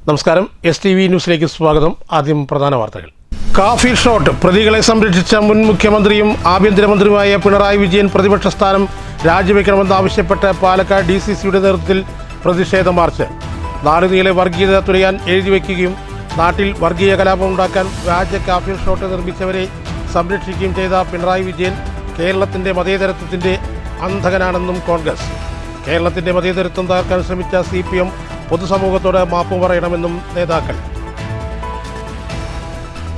നമസ്കാരം, STV ന്യൂസിലേക്ക് സ്വാഗതം. ആദ്യം പ്രധാന വാർത്തകൾ. കാഫി ഷോട്ട് പ്രതികളെ സംരക്ഷിച്ച മുൻ മുഖ്യമന്ത്രിയും ആഭ്യന്തരമന്ത്രിയുമായ പിണറായി വിജയൻ പ്രതിപക്ഷ സ്ഥാനം രാജിവെക്കണമെന്നാവശ്യപ്പെട്ട് പാലക്കാട് DCCയുടെ നേതൃത്വത്തിൽ പ്രതിഷേധ മാർച്ച്. നാടുനീളെ വർഗീയത തുലയാൻ എഴുതിവെക്കുകയും നാട്ടിൽ വർഗീയ കലാപം ഉണ്ടാക്കാൻ വ്യാജ കാഫി ഷോട്ട് നിർമ്മിച്ചവരെ സംരക്ഷിക്കുകയും ചെയ്ത പിണറായി വിജയൻ കേരളത്തിൻ്റെ മതേതരത്വത്തിൻ്റെ അന്ധകനാണെന്നും കോൺഗ്രസ്. കേരളത്തിൻ്റെ മതേതരത്വം തകർക്കാൻ ശ്രമിച്ച CPM പൊതുസമൂഹത്തോട് മാപ്പ് പറയണമെന്നും നേതാക്കൾ.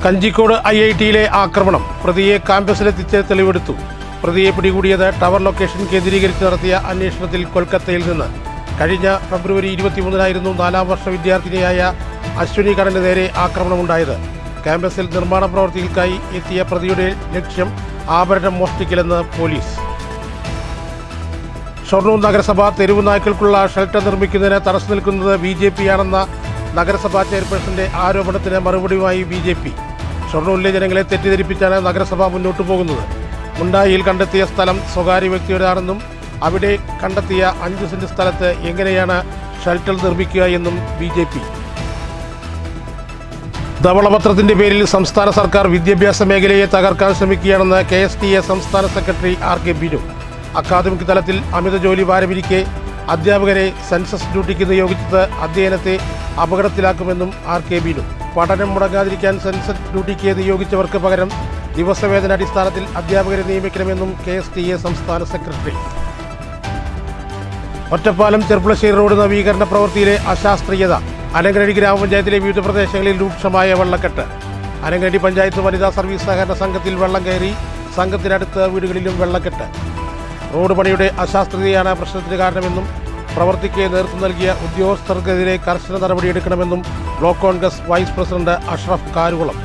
കഞ്ചിക്കോട് IITയിലെ ആക്രമണം. പ്രതിയെ ക്യാമ്പസിലെത്തിച്ച് തെളിവെടുത്തു. പ്രതിയെ പിടികൂടിയത് ടവർ ലൊക്കേഷൻ കേന്ദ്രീകരിച്ച് നടത്തിയ അന്വേഷണത്തിൽ കൊൽക്കത്തയിൽ നിന്ന്. കഴിഞ്ഞ ഫെബ്രുവരി 23-നായിരുന്നു 4ാം വർഷ വിദ്യാർത്ഥിനിയായ അശ്വിനി കണ്ണന് നേരെ ആക്രമണമുണ്ടായത്. ക്യാമ്പസിൽ നിർമ്മാണ പ്രവൃത്തികൾക്കായി എത്തിയ പ്രതിയുടെ ലക്ഷ്യം ആഭരണം മോഷ്ടിക്കലെന്ന് പോലീസ്. ഷൊർണൂർ നഗരസഭ തെരുവ് നായ്ക്കൾക്കുള്ള ഷെൽട്ടർ നിർമ്മിക്കുന്നതിന് തടസ്സം നിൽക്കുന്നത് BJP ആണെന്ന നഗരസഭാ ചെയർപേഴ്സന്റെ ആരോപണത്തിന് മറുപടിയുമായി BJP. ഷൊർണൂരിലെ ജനങ്ങളെ തെറ്റിദ്ധരിപ്പിച്ചാണ് നഗരസഭ മുന്നോട്ടു പോകുന്നത്. മുണ്ടായിയിൽ കണ്ടെത്തിയ സ്ഥലം സ്വകാര്യ വ്യക്തിയുടേതാണെന്നും അവിടെ കണ്ടെത്തിയ 5 സെന്റ് സ്ഥലത്ത് എങ്ങനെയാണ് ഷെൽട്ടർ നിർമ്മിക്കുക എന്നും BJP. ധവളപത്രത്തിന്റെ പേരിൽ സംസ്ഥാന സർക്കാർ വിദ്യാഭ്യാസ മേഖലയെ തകർക്കാൻ ശ്രമിക്കുകയാണെന്ന് KSTA സംസ്ഥാന സെക്രട്ടറി RK ബിനു. അക്കാദമിക് തലത്തിൽ അമിത ജോലി ഭാരമിരിക്കെ അധ്യാപകരെ സെൻസസ് ഡ്യൂട്ടിക്ക് നിയോഗിച്ചത് അധ്യയനത്തെ അപകടത്തിലാക്കുമെന്നും RK ബിനു. പഠനം മുടങ്ങാതിരിക്കാൻ സെൻസസ് ഡ്യൂട്ടിക്ക് നിയോഗിച്ചവർക്ക് പകരം ദിവസവേതന അടിസ്ഥാനത്തിൽ അധ്യാപകരെ നിയമിക്കണമെന്നും KSTA സംസ്ഥാന സെക്രട്ടറി. ഒറ്റപ്പാലം ചെർപ്പുളശ്ശേരി റോഡ് നവീകരണ പ്രവൃത്തിയിലെ അശാസ്ത്രീയത. അനങ്ങനടി ഗ്രാമപഞ്ചായത്തിലെ വിവിധ പ്രദേശങ്ങളിൽ രൂക്ഷമായ വെള്ളക്കെട്ട്. അനങ്ങനടി പഞ്ചായത്ത് വനിതാ സർവീസ് സഹകരണ സംഘത്തിൽ വെള്ളം കയറി. സംഘത്തിനടുത്ത് വീടുകളിലും വെള്ളക്കെട്ട്. റോഡ് പണിയുടെ അശാസ്ത്രീയതയാണ് പ്രശ്നത്തിന് കാരണമെന്നും പ്രവൃത്തിക്ക് നേതൃത്വം നൽകിയ ഉദ്യോഗസ്ഥർക്കെതിരെ കർശന നടപടിയെടുക്കണമെന്നും block Congress vice president Ashraf Karukulam.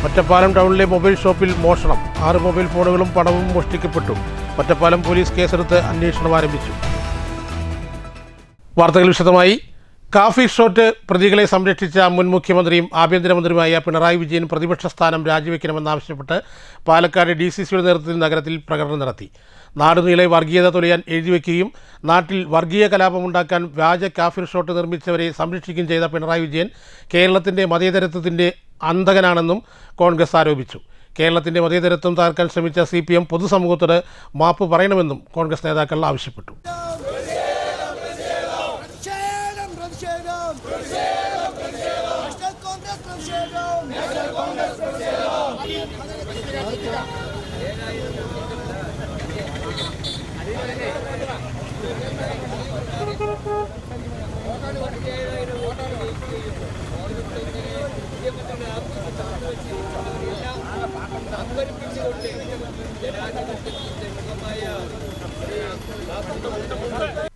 Ottapalam ടൗണിലെ മൊബൈൽ ഷോപ്പിൽ മോഷണം. 6 മൊബൈൽ ഫോണുകളും പണവും മോഷ്ടിക്കപ്പെട്ടു. ഒറ്റപ്പാലം പോലീസ് കേസെടുത്ത് അന്വേഷണം ആരംഭിച്ചു. വാർത്തകൾ വിശദമായി. കാഫി ഷോട്ട് പ്രതികളെ സംരക്ഷിച്ച മുൻ മുഖ്യമന്ത്രിയും ആഭ്യന്തരമന്ത്രിയുമായ പിണറായി വിജയൻ പ്രതിപക്ഷ സ്ഥാനം രാജിവെക്കണമെന്നാവശ്യപ്പെട്ട് പാലക്കാട് DCCയുടെ നേതൃത്വത്തിൽ നഗരത്തിൽ പ്രകടനം നടത്തി. നാടുനീളെ വർഗീയത തുലയാൻ എഴുതിവെക്കുകയും നാട്ടിൽ വർഗീയ കലാപമുണ്ടാക്കാൻ വ്യാജ കാഫി ഷോട്ട് നിർമ്മിച്ചവരെ സംരക്ഷിക്കുകയും ചെയ്ത പിണറായി വിജയൻ കേരളത്തിൻ്റെ മതേതരത്വത്തിൻ്റെ അന്ധകനാണെന്നും കോൺഗ്രസ് ആരോപിച്ചു. കേരളത്തിൻ്റെ മതേതരത്വം തകർക്കാൻ ശ്രമിച്ച CPM പൊതുസമൂഹത്തോട് മാപ്പ് പറയണമെന്നും കോൺഗ്രസ് നേതാക്കൾ ആവശ്യപ്പെട്ടു.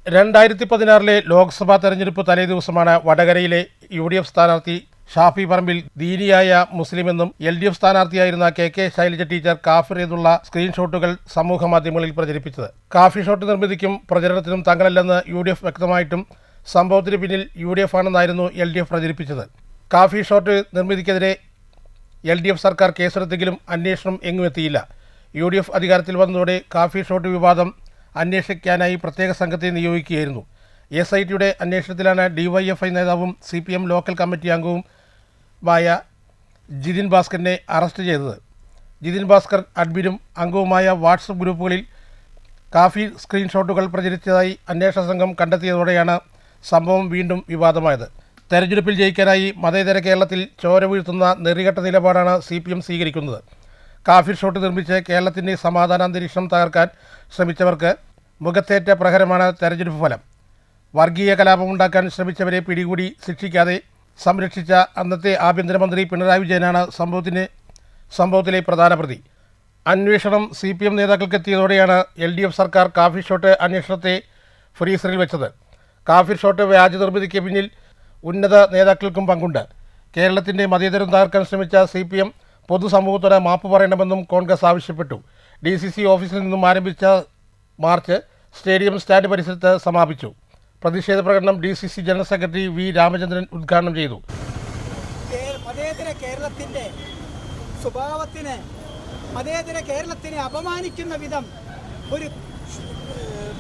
'16 ലോക്സഭാ തെരഞ്ഞെടുപ്പ് തലേ ദിവസമാണ് വടകരയിലെ UDF സ്ഥാനാർത്ഥി ഷാഫി പറമ്പിൽ ദീനിയായ മുസ്ലിമെന്നും LDF സ്ഥാനാർത്ഥിയായിരുന്ന KK ശൈലജ ടീച്ചർ കാഫിർ എന്നുള്ള സ്ക്രീൻഷോട്ടുകൾ സമൂഹ മാധ്യമങ്ങളിൽ പ്രചരിപ്പിച്ചത്. കാഫി ഷോട്ട് നിർമ്മിതിക്കും പ്രചരണത്തിനും തങ്ങളല്ലെന്ന് UDF വ്യക്തമായിട്ടും സംഭവത്തിന് പിന്നിൽ UDF ആണെന്നായിരുന്നു LDF പ്രചരിപ്പിച്ചത്. കാഫി ഷോട്ട് നിർമ്മിതിക്കെതിരെ LDF സർക്കാർ കേസെടുത്തെങ്കിലും അന്വേഷണം എങ്ങുമെത്തിയില്ല. UDF അധികാരത്തിൽ വന്നതോടെ കാഫി ഷോട്ട് വിവാദം അന്വേഷിക്കാനായി പ്രത്യേക സംഘത്തെ നിയോഗിക്കുകയായിരുന്നു. SITയുടെ അന്വേഷണത്തിലാണ് DYFI നേതാവും CPM ലോക്കൽ കമ്മിറ്റി അംഗവുമായ ജിതിൻ ഭാസ്കറിനെ അറസ്റ്റ് ചെയ്തത്. ജിതിൻ ഭാസ്കർ അഡ്മിനും അംഗവുമായ വാട്സപ്പ് ഗ്രൂപ്പുകളിൽ കാഫി സ്ക്രീൻഷോട്ടുകൾ പ്രചരിച്ചതായി അന്വേഷണ സംഘം കണ്ടെത്തിയതോടെയാണ് സംഭവം വീണ്ടും വിവാദമായത്. തെരഞ്ഞെടുപ്പിൽ ജയിക്കാനായി മതേതര കേരളത്തിൽ ചോര വീഴ്ത്തുന്ന നെറികെട്ട നിലപാടാണ് CPM സ്വീകരിക്കുന്നത്. കാഫി ഷോട്ട് നിർമ്മിച്ച് കേരളത്തിൻ്റെ സമാധാനാന്തരീക്ഷം തകർക്കാൻ ശ്രമിച്ചവർക്ക് മുഖത്തേറ്റ പ്രഹരമാണ് തെരഞ്ഞെടുപ്പ് ഫലം. വർഗീയ കലാപമുണ്ടാക്കാൻ ശ്രമിച്ചവരെ പിടികൂടി ശിക്ഷിക്കാതെ സംരക്ഷിച്ച അന്നത്തെ ആഭ്യന്തരമന്ത്രി പിണറായി വിജയനാണ് സംഭവത്തിലെ പ്രധാന പ്രതി. അന്വേഷണം CPM നേതാക്കൾക്കെത്തിയതോടെയാണ് LDF സർക്കാർ കാഫി ഷോട്ട് അന്വേഷണത്തെ ഫ്രീസറിൽ വെച്ചത്. കാഫി ഷോട്ട് വ്യാജ നിർമ്മിതിക്ക് പിന്നിൽ ഉന്നത നേതാക്കൾക്കും പങ്കുണ്ട്. കേരളത്തിൻ്റെ മതേതരം തകർക്കാൻ ശ്രമിച്ച CPM പൊതുസമൂഹത്തോട് മാപ്പ് പറയണമെന്നും കോൺഗ്രസ് ആവശ്യപ്പെട്ടു. DCC ഓഫീസിൽ നിന്നും ആരംഭിച്ച മാർച്ച് സ്റ്റേഡിയം സ്റ്റാൻഡ് പരിസരത്ത് സമാപിച്ചു. പ്രതിഷേധ പ്രകടനം DCC general secretary V Ramachandran ഉദ്ഘാടനം ചെയ്തു. മതേതര കേരളത്തിൻ്റെ സ്വഭാവത്തിന് മതേതര കേരളത്തിനെ അപമാനിക്കുന്ന വിധം ഒരു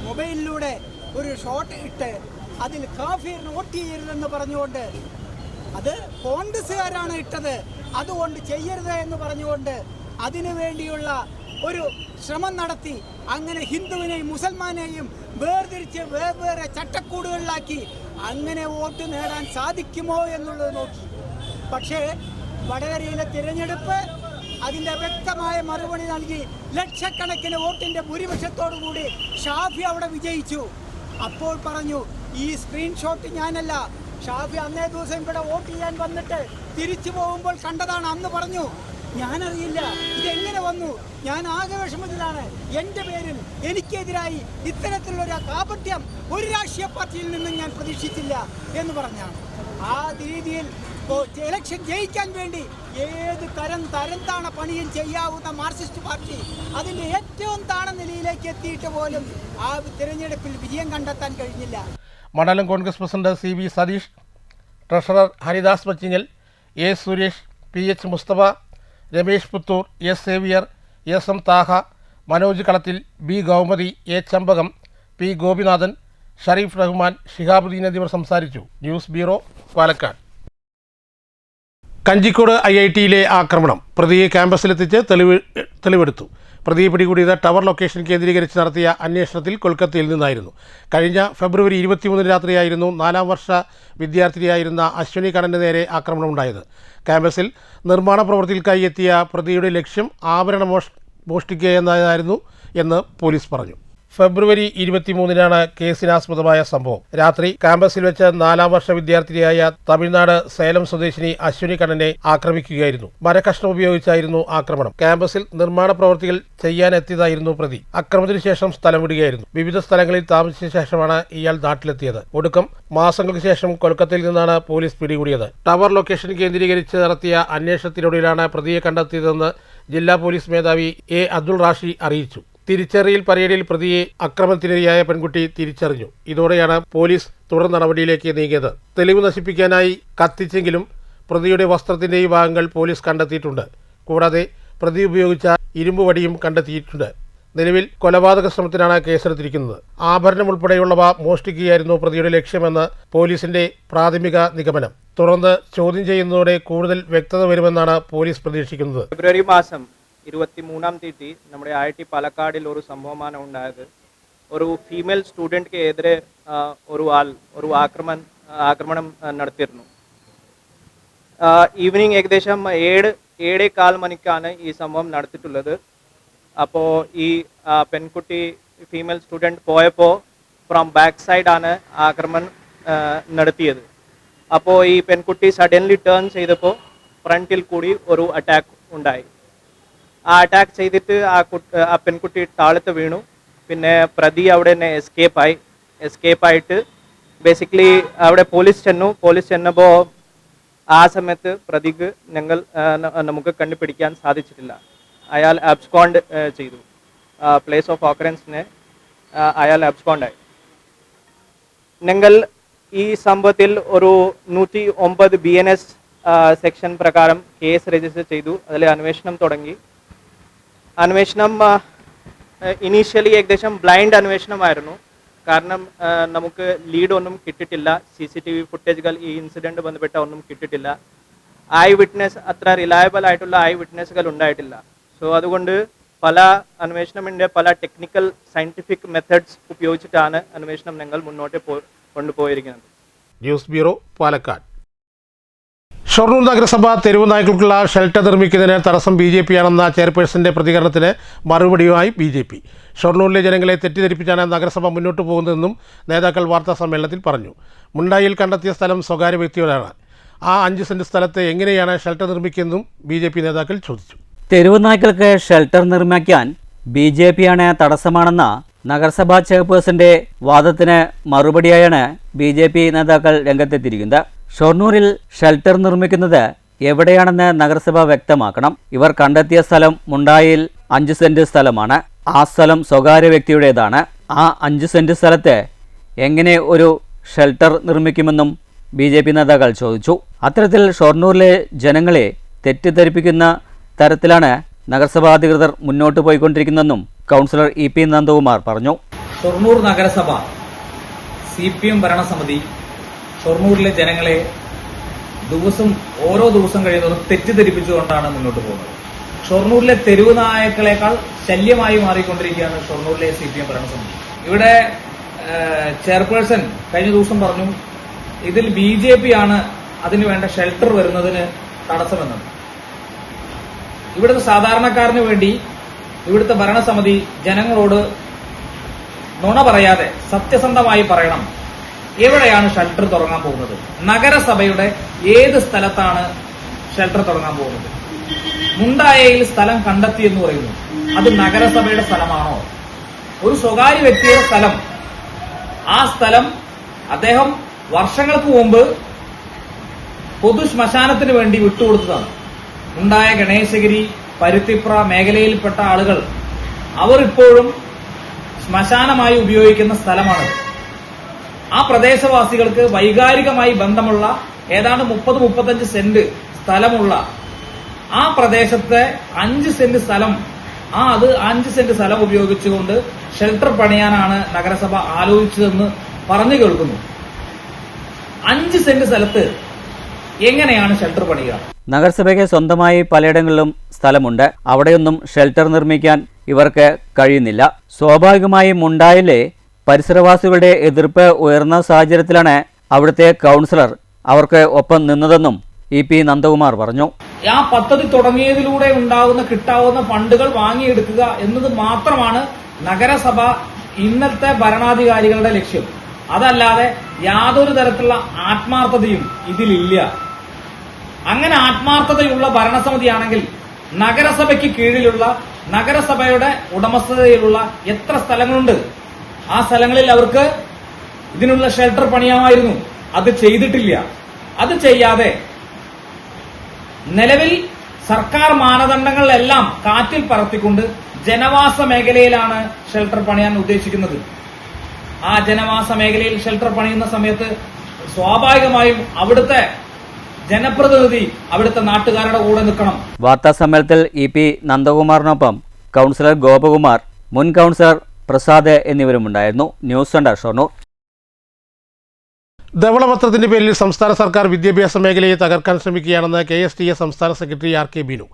മൊബൈലിലൂടെ ഒരു ഷോട്ട് ഇട്ട് അതിൽ കാഫിറിന് വോട്ട് ചെയ്യരുതെന്ന് പറഞ്ഞുകൊണ്ട്, അത് കോൺഗ്രസ്സുകാരാണ് ഇട്ടത്, അതുകൊണ്ട് ചെയ്യരുത് എന്ന് പറഞ്ഞുകൊണ്ട് അതിനു വേണ്ടിയുള്ള ഒരു ശ്രമം നടത്തി. അങ്ങനെ ഹിന്ദുവിനെയും മുസൽമാനെയും വേർതിരിച്ച് വേറെ ചട്ടക്കൂടുകളിലാക്കി അങ്ങനെ വോട്ട് നേടാൻ സാധിക്കുമോ എന്നുള്ളത് നോക്കി. പക്ഷേ വടകരയിലെ തിരഞ്ഞെടുപ്പ് അതിൻ്റെ വ്യക്തമായ മറുപടി നൽകി. ലക്ഷക്കണക്കിന് വോട്ടിൻ്റെ ഭൂരിപക്ഷത്തോടുകൂടി ഷാഫി അവിടെ വിജയിച്ചു. അപ്പോൾ പറഞ്ഞു, ഈ സ്ക്രീൻഷോട്ട് ഞാനല്ല, ഷാഫി അന്നേ ദിവസം ഇവിടെ വോട്ട് ചെയ്യാൻ വന്നിട്ട് തിരിച്ചു പോകുമ്പോൾ കണ്ടതാണ്. അന്ന് പറഞ്ഞു, ഞാനറിയില്ല ഇതെങ്ങനെ വന്നു, ഞാൻ ആകെ വിഷമത്തിലാണ്, എൻ്റെ പേരിൽ എനിക്കെതിരായി ഇത്തരത്തിലുള്ളൊരു കാപട്യം ഒരു രാഷ്ട്രീയ പാർട്ടിയിൽ നിന്നും ഞാൻ പ്രതീക്ഷിച്ചില്ല എന്ന് പറഞ്ഞാണ്. ആ രീതിയിൽ ഇലക്ഷൻ ജയിക്കാൻ വേണ്ടി ഏത് തരം താണ പണിയും ചെയ്യാവുന്ന മാർക്സിസ്റ്റ് പാർട്ടി അതിൻ്റെ ഏറ്റവും താണ നിലയിലേക്ക് എത്തിയിട്ട് പോലും ആ തിരഞ്ഞെടുപ്പിൽ വിജയം കണ്ടെത്താൻ കഴിഞ്ഞില്ല. മണ്ഡലം Congress president CV Satheesh, treasurer Haridas Machingal, A Suresh, PH Mustafa, Ramesh Puthur, S Xavier, SM Thaha, Manoj Kalathil, B ഗൗമതി, A ചമ്പകം, P Gopinathan, Sharif Rahman, Shihabuddin എന്നിവർ സംസാരിച്ചു. News bureau, Palakkad. കഞ്ചിക്കോട് IIT-യിലെ ആക്രമണം. പ്രതിയെ ക്യാമ്പസിലെത്തിച്ച് തെളിവെടുത്തു. പ്രതിയെ പിടികൂടിയത് ടവർ ലൊക്കേഷൻ കേന്ദ്രീകരിച്ച് നടത്തിയ അന്വേഷണത്തിൽ കൊൽക്കത്തയിൽ നിന്നായിരുന്നു. കഴിഞ്ഞ ഫെബ്രുവരി 23 രാത്രിയായിരുന്നു 4ാം വർഷ വിദ്യാർത്ഥിനിയായിരുന്ന അശ്വിനി കണ്ണന് നേരെ ആക്രമണമുണ്ടായത്. ക്യാമ്പസിൽ നിർമ്മാണ പ്രവൃത്തികൾക്കായി എത്തിയ പ്രതിയുടെ ലക്ഷ്യം ആഭരണം മോഷ്ടിക്കുക എന്നതായിരുന്നു എന്ന് പോലീസ് പറഞ്ഞു. ഫെബ്രുവരി 23-നാണ് കേസിനാസ്പദമായ സംഭവം. രാത്രി ക്യാമ്പസിൽ വെച്ച് 4ാം വർഷ വിദ്യാർത്ഥിനിയായ തമിഴ്നാട് സേലം സ്വദേശിനി അശ്വിനി കണ്ണനെ ആക്രമിക്കുകയായിരുന്നു. മരക്കഷ്ണം ഉപയോഗിച്ചായിരുന്നു ആക്രമണം. ക്യാമ്പസിൽ നിർമ്മാണ പ്രവൃത്തികൾ ചെയ്യാനെത്തിയതായിരുന്നു പ്രതി. അക്രമത്തിനു ശേഷം സ്ഥലം വിടുകയായിരുന്നു. വിവിധ സ്ഥലങ്ങളിൽ താമസിച്ച ശേഷമാണ് ഇയാൾ നാട്ടിലെത്തിയത്. ഒടുക്കം മാസങ്ങൾക്ക് ശേഷം കൊൽക്കത്തയിൽ നിന്നാണ് പോലീസ് പിടികൂടിയത്. ടവർ ലൊക്കേഷൻ കേന്ദ്രീകരിച്ച് നടത്തിയ അന്വേഷണത്തിലൂടെയാണ് പ്രതിയെ കണ്ടെത്തിയതെന്ന് ജില്ലാ പോലീസ് മേധാവി A അബ്ദുൾ റാഷി അറിയിച്ചു. തിരിച്ചറിയൽ പരേഡിൽ പ്രതിയെ ആക്രമണത്തിനിരയായ പെൺകുട്ടി തിരിച്ചറിഞ്ഞു. ഇതോടെയാണ് പോലീസ് തുടർ നടപടിയിലേക്ക് നീങ്ങിയത്. തെളിവ് നശിപ്പിക്കാനായി കത്തിച്ചെങ്കിലും പ്രതിയുടെ വസ്ത്രത്തിന്റെ ഈ ഭാഗങ്ങൾ പോലീസ് കണ്ടെത്തിയിട്ടുണ്ട്. കൂടാതെ പ്രതി ഉപയോഗിച്ച ഇരുമ്പ് വടിയും കണ്ടെത്തിയിട്ടുണ്ട്. നിലവിൽ കൊലപാതക ശ്രമത്തിനാണ് കേസെടുത്തിരിക്കുന്നത്. ആഭരണം ഉൾപ്പെടെയുള്ളവ മോഷ്ടിക്കുകയായിരുന്നു പ്രതിയുടെ ലക്ഷ്യമെന്ന് പോലീസിന്റെ പ്രാഥമിക നിഗമനം. തുടർന്ന് ചോദ്യം ചെയ്യുന്നതോടെ കൂടുതൽ വ്യക്തത വരുമെന്നാണ് പോലീസ് പ്രതീക്ഷിക്കുന്നത്. ഫെബ്രുവരി മാസം 23-ാം തീയതി നമ്മുടെ IIT പാലക്കാടിൽ ഒരു സംഭവമാണ് ഉണ്ടായത്. ഒരു ഫീമെയിൽ സ്റ്റുഡൻറ്റ്ക്ക് എതിരെ ഒരു ആക്രമണം നടത്തിയിരുന്നു. ഈവനിങ് ഏകദേശം 7:15 മണിക്കാണ് ഈ സംഭവം നടത്തിയിട്ടുള്ളത്. അപ്പോൾ ഈ പെൺകുട്ടി ഫീമെയിൽ സ്റ്റുഡൻറ്റ് പോയപ്പോൾ ഫ്രം ബാക്ക് സൈഡാണ് ആക്രമണം നടത്തിയത്. അപ്പോൾ ഈ പെൺകുട്ടി സഡൻലി ടേൺ ചെയ്തപ്പോൾ ഫ്രണ്ടിൽ കൂടി ഒരു അറ്റാക്ക് ഉണ്ടായി. ആ അറ്റാക്ക് ചെയ്തിട്ട് ആ പെൺകുട്ടി താഴത്ത് വീണു. പിന്നെ പ്രതി അവിടെ തന്നെ എസ്കേപ്പായിട്ട് ബേസിക്കലി അവിടെ പോലീസ് ചെന്നപ്പോൾ ആ സമയത്ത് പ്രതിക്ക് നമുക്ക് കണ്ടുപിടിക്കാൻ സാധിച്ചിട്ടില്ല. അയാൾ അബ്സ്കോണ്ട് ചെയ്തു. പ്ലേസ് ഓഫ് ഓക്കറൻസിനെ അയാൾ അബ്സ്കോണ്ടായി. ഞങ്ങൾ ഈ സംഭവത്തിൽ ഒരു 109 BNS സെക്ഷൻ പ്രകാരം കേസ് രജിസ്റ്റർ ചെയ്തു. അതിൽ അന്വേഷണം തുടങ്ങി. അന്വേഷണം ഇനീഷ്യലി ഏകദേശം ബ്ലൈൻഡ് അന്വേഷണമായിരുന്നു. കാരണം നമുക്ക് ലീഡൊന്നും കിട്ടിയിട്ടില്ല. CCTV ഫുട്ടേജുകൾ ഈ ഇൻസിഡൻറ്റ് ബന്ധപ്പെട്ട ഒന്നും കിട്ടിയിട്ടില്ല. അത്ര റിലയബിൾ ആയിട്ടുള്ള വിറ്റ്നസ്സുകൾ ഉണ്ടായിട്ടില്ല. സോ അതുകൊണ്ട് പല അന്വേഷണത്തിൻ്റെ പല ടെക്നിക്കൽ സയൻറ്റിഫിക് മെത്തേഡ്സ് ഉപയോഗിച്ചിട്ടാണ് അന്വേഷണം ഞങ്ങൾ മുന്നോട്ട് കൊണ്ടുപോയിരിക്കുന്നത്. News bureau, Palakkad. ഷൊർണൂർ നഗരസഭ തെരുവ് നായ്ക്കൾക്കുള്ള ഷെൽട്ടർ നിർമ്മിക്കുന്നതിന് തടസ്സം BJP ആണെന്ന ചെയർപേഴ്സന്റെ പ്രതികരണത്തിന് മറുപടിയുമായി BJP. ഷൊർണൂരിലെ ജനങ്ങളെ തെറ്റിദ്ധരിപ്പിച്ചാണ് നഗരസഭ മുന്നോട്ട് പോകുന്നതെന്നും നേതാക്കൾ വാർത്താ സമ്മേളനത്തിൽ പറഞ്ഞു. മുണ്ടായിൽ കണ്ടെത്തിയ സ്ഥലം സ്വകാര്യ വ്യക്തിയോടാണ്. ആ 5 സെന്റ് സ്ഥലത്ത് എങ്ങനെയാണ് ഷെൽട്ടർ നിർമ്മിക്കുന്നതെന്നും BJP നേതാക്കൾ ചോദിച്ചു. തെരുവ് നായ്ക്കൾക്ക് ഷെൽട്ടർ നിർമ്മിക്കാൻ BJP ആണ് തടസ്സമാണെന്ന നഗരസഭാ ചെയർപേഴ്സന്റെ വാദത്തിന് മറുപടിയായാണ് BJP നേതാക്കൾ രംഗത്തെത്തിയിരിക്കുന്നത്. ഷൊർണൂരിൽ ഷെൽട്ടർ നിർമ്മിക്കുന്നത് എവിടെയാണെന്ന് നഗരസഭ വ്യക്തമാക്കണം. ഇവർ കണ്ടെത്തിയ സ്ഥലം മുണ്ടായിൽ 5 സെന്റ് സ്ഥലമാണ്. ആ സ്ഥലം സ്വകാര്യ വ്യക്തിയുടേതാണ്. ആ 5 സെന്റ് സ്ഥലത്ത് എങ്ങനെ ഒരു ഷെൽട്ടർ നിർമ്മിക്കുമെന്നും BJP നേതാക്കൾ ചോദിച്ചു. അത്തരത്തിൽ ഷൊർണൂരിലെ ജനങ്ങളെ തെറ്റിദ്ധരിപ്പിക്കുന്ന തരത്തിലാണ് നഗരസഭാ അധികൃതർ മുന്നോട്ട് പോയിക്കൊണ്ടിരിക്കുന്നതെന്നും കൗൺസിലർ EP നന്ദകുമാർ പറഞ്ഞു. ഷൊർണൂർ നഗരസഭ CPM ഭരണസമിതി ഷൊർണൂരിലെ ജനങ്ങളെ ഓരോ ദിവസം കഴിയുന്നതും തെറ്റിദ്ധരിപ്പിച്ചുകൊണ്ടാണ് മുന്നോട്ട് പോകുന്നത്. ഷൊർണൂരിലെ തെരുവ് നായക്കളെക്കാൾ ശല്യമായി മാറിക്കൊണ്ടിരിക്കുകയാണ് ഷൊർണൂരിലെ CPM ഭരണസമിതി. ഇവിടെ ചെയർപേഴ്സൺ കഴിഞ്ഞ ദിവസം പറഞ്ഞു ഇതിൽ BJP ആണ് അതിന് വേണ്ട ഷെൽട്ടർ വരുന്നതിന് തടസ്സമെന്നത്. ഇവിടുത്തെ സാധാരണക്കാരന് വേണ്ടി ഇവിടുത്തെ ഭരണസമിതി ജനങ്ങളോട് നുണ പറയാതെ സത്യസന്ധമായി പറയണം എവിടെയാണ് ഷെൽട്ടർ തുടങ്ങാൻ പോകുന്നത്, നഗരസഭയുടെ ഏത് സ്ഥലത്താണ് ഷെൽട്ടർ തുടങ്ങാൻ പോകുന്നത്. മുണ്ടായയിൽ സ്ഥലം കണ്ടെത്തി എന്ന് പറയുന്നു, അത് നഗരസഭയുടെ സ്ഥലമാണോ? ഒരു സ്വകാര്യ വ്യക്തിയുടെ സ്ഥലം. ആ സ്ഥലം അദ്ദേഹം വർഷങ്ങൾക്ക് മുമ്പ് പൊതു ശ്മശാനത്തിന് വേണ്ടി വിട്ടുകൊടുത്തതാണ്. ഉണ്ടായ ഗണേശഗിരി പരുത്തിപ്ര മേഖലയിൽപ്പെട്ട ആളുകൾ അവർ ഇപ്പോഴും ശ്മശാനമായി ഉപയോഗിക്കുന്ന സ്ഥലമാണ്. ആ പ്രദേശവാസികൾക്ക് വൈകാരികമായി ബന്ധമുള്ള ഏതാണ്ട് 30-35 സെന്റ് സ്ഥലമുള്ള ആ പ്രദേശത്തെ 5 സെന്റ് സ്ഥലം, അത് 5 സെന്റ് സ്ഥലം ഉപയോഗിച്ചുകൊണ്ട് ഷെൽട്ടർ പണിയാനാണ് നഗരസഭ ആലോചിച്ചതെന്ന് പറഞ്ഞു കേൾക്കുന്നു. 5 സെന്റ് സ്ഥലത്ത് എങ്ങനെയാണ് ഷെൽട്ടർ പണിയുക? നഗരസഭയ്ക്ക് സ്വന്തമായി പലയിടങ്ങളിലും സ്ഥലമുണ്ട്. അവിടെയൊന്നും ഷെൽട്ടർ നിർമ്മിക്കാൻ ഇവർക്ക് കഴിയുന്നില്ല. സ്വാഭാവികമായും മുണ്ടായിലെ പരിസരവാസികളുടെ എതിർപ്പ് ഉയർന്ന സാഹചര്യത്തിലാണ് അവിടുത്തെ കൗൺസിലർ അവർക്ക് ഒപ്പം നിന്നതെന്നും EP നന്ദകുമാർ പറഞ്ഞു. ആ പദ്ധതി തുടങ്ങിയതിലൂടെ കിട്ടാവുന്ന ഫണ്ടുകൾ വാങ്ങിയെടുക്കുക എന്നത് മാത്രമാണ് നഗരസഭ ഇന്നത്തെ ഭരണാധികാരികളുടെ ലക്ഷ്യം. അതല്ലാതെ യാതൊരു തരത്തിലുള്ള ആത്മാർത്ഥതയും ഇതിലില്ല. അങ്ങനെ ആത്മാർത്ഥതയുള്ള ഭരണസമിതിയാണെങ്കിൽ നഗരസഭയ്ക്ക് കീഴിലുള്ള നഗരസഭയുടെ ഉടമസ്ഥതയിലുള്ള എത്ര സ്ഥലങ്ങളുണ്ട്, ആ സ്ഥലങ്ങളിൽ അവർക്ക് ഇതിനുള്ള ഷെൽട്ടർ പണിയാമായിരുന്നു. അത് ചെയ്തിട്ടില്ല. അത് ചെയ്യാതെ നിലവിൽ സർക്കാർ മാനദണ്ഡങ്ങളിലെല്ലാം കാറ്റിൽ പറത്തിക്കൊണ്ട് ജനവാസ മേഖലയിലാണ് ഷെൽട്ടർ പണിയാൻ ഉദ്ദേശിക്കുന്നത്. ആ ജനവാസ മേഖലയിൽ ഷെൽട്ടർ പണിയുന്ന സമയത്ത് സ്വാഭാവികമായും അവിടുത്തെ ജനപ്രതിനിധി അവിടുത്തെ നാട്ടുകാരുടെ കൂടെ നിൽക്കണം. വാർത്താ സമ്മേളനത്തിൽ EP നന്ദകുമാറിനൊപ്പം കൗൺസിലർ ഗോപകുമാർ, മുൻ കൗൺസിലർ പ്രസാദ് എന്നിവരുമുണ്ടായിരുന്നു. News centre Shoranur. ധവളപത്രത്തിന്റെ പേരിൽ സംസ്ഥാന സർക്കാർ വിദ്യാഭ്യാസ മേഖലയെ തകർക്കാൻ ശ്രമിക്കുകയാണെന്ന് KSTA സംസ്ഥാന സെക്രട്ടറി RK ബിനു.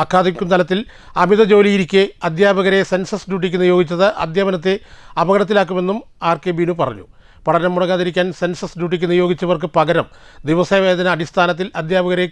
അക്കാദമിക് തലത്തിൽ അമിത ജോലിയിരിക്കെ അധ്യാപകരെ സെൻസസ് ഡ്യൂട്ടിക്ക് നിയോഗിച്ചത് അധ്യാപനത്തെ അപകടത്തിലാക്കുമെന്നും RK ബിനു പറഞ്ഞു. പഠനം മുടങ്ങാതിരിക്കാൻ സെൻസസ് ഡ്യൂട്ടിക്ക് നിയോഗിച്ചവർക്ക് പകരം ദിവസവേതന അടിസ്ഥാനത്തിൽ അധ്യാപകരെ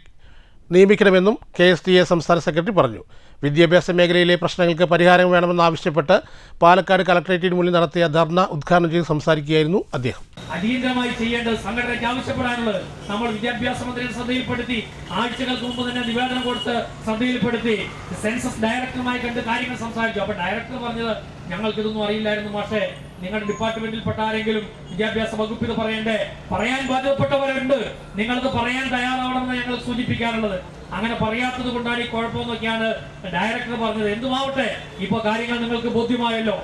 നിയമിക്കണമെന്നും KSTA സംസ്ഥാന സെക്രട്ടറി പറഞ്ഞു. വിദ്യാഭ്യാസ മേഖലയിലെ പ്രശ്നങ്ങൾക്ക് പരിഹാരം വേണമെന്നാവശ്യപ്പെട്ട് പാലക്കാട് കളക്ടറേറ്റിന് മുന്നിൽ നടത്തിയ ധർണ ഉദ്ഘാടനം ചെയ്ത് സംസാരിക്കുകയായിരുന്നു അദ്ദേഹം. അടിയന്തരമായി ചെയ്യേണ്ടത് സംഘടനയ്ക്ക് ആവശ്യപ്പെടാനുള്ളത് നമ്മൾ വിദ്യാഭ്യാസ മന്ത്രിയെ ശ്രദ്ധയിൽപ്പെടുത്തി, ആഴ്ചകൾക്ക് മുമ്പ് തന്നെ നിവേദനം കൊടുത്ത് ശ്രദ്ധയിൽപ്പെടുത്തി, സെൻസസ് ഡയറക്ടറുമായി കണ്ട് കാര്യങ്ങൾ സംസാരിച്ചു. അപ്പൊ ഡയറക്ടർ പറഞ്ഞത് ഞങ്ങൾക്കിതൊന്നും അറിയില്ലായിരുന്നു മാഷെ, നിങ്ങളുടെ ഡിപ്പാർട്ട്മെന്റിൽപ്പെട്ട ആരെങ്കിലും വിദ്യാഭ്യാസ വകുപ്പ് ഇത് പറയണ്ടേ, പറയാൻ ബാധ്യതപ്പെട്ടവരുണ്ട്, നിങ്ങളത് പറയാൻ തയ്യാറാവണമെന്ന് ഞങ്ങൾ സൂചിപ്പിക്കാനുള്ളത്. അങ്ങനെ പറയാത്തത് കൊണ്ടാണ് ഈ കുഴപ്പമെന്നൊക്കെയാണ് ഡയറക്ടർ പറഞ്ഞത്. എന്തുമാവട്ടെ, ഇപ്പൊ കാര്യങ്ങൾ നിങ്ങൾക്ക് ബോധ്യമായല്ലോ.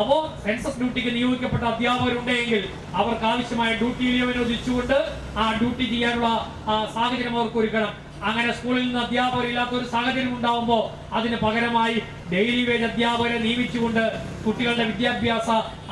അപ്പോ സെൻസസ് ഡ്യൂട്ടിക്ക് നിയോഗിക്കപ്പെട്ട അധ്യാപകരുണ്ടെങ്കിൽ അവർക്ക് ആവശ്യമായ ഡ്യൂട്ടി വിനിയോഗിച്ചുകൊണ്ട് ആ ഡ്യൂട്ടി ചെയ്യാനുള്ള സാഹചര്യം അവർക്ക് ഒരുക്കണം. അങ്ങനെ സ്കൂളിൽ നിന്ന് അധ്യാപകരില്ലാത്ത ഒരു സാഹചര്യം ഉണ്ടാവുമ്പോൾ അതിന് പകരമായി ഡെയിലി വേജ് അധ്യാപകരെ നിയമിച്ചുകൊണ്ട് കുട്ടികളുടെ വിദ്യാഭ്യാസ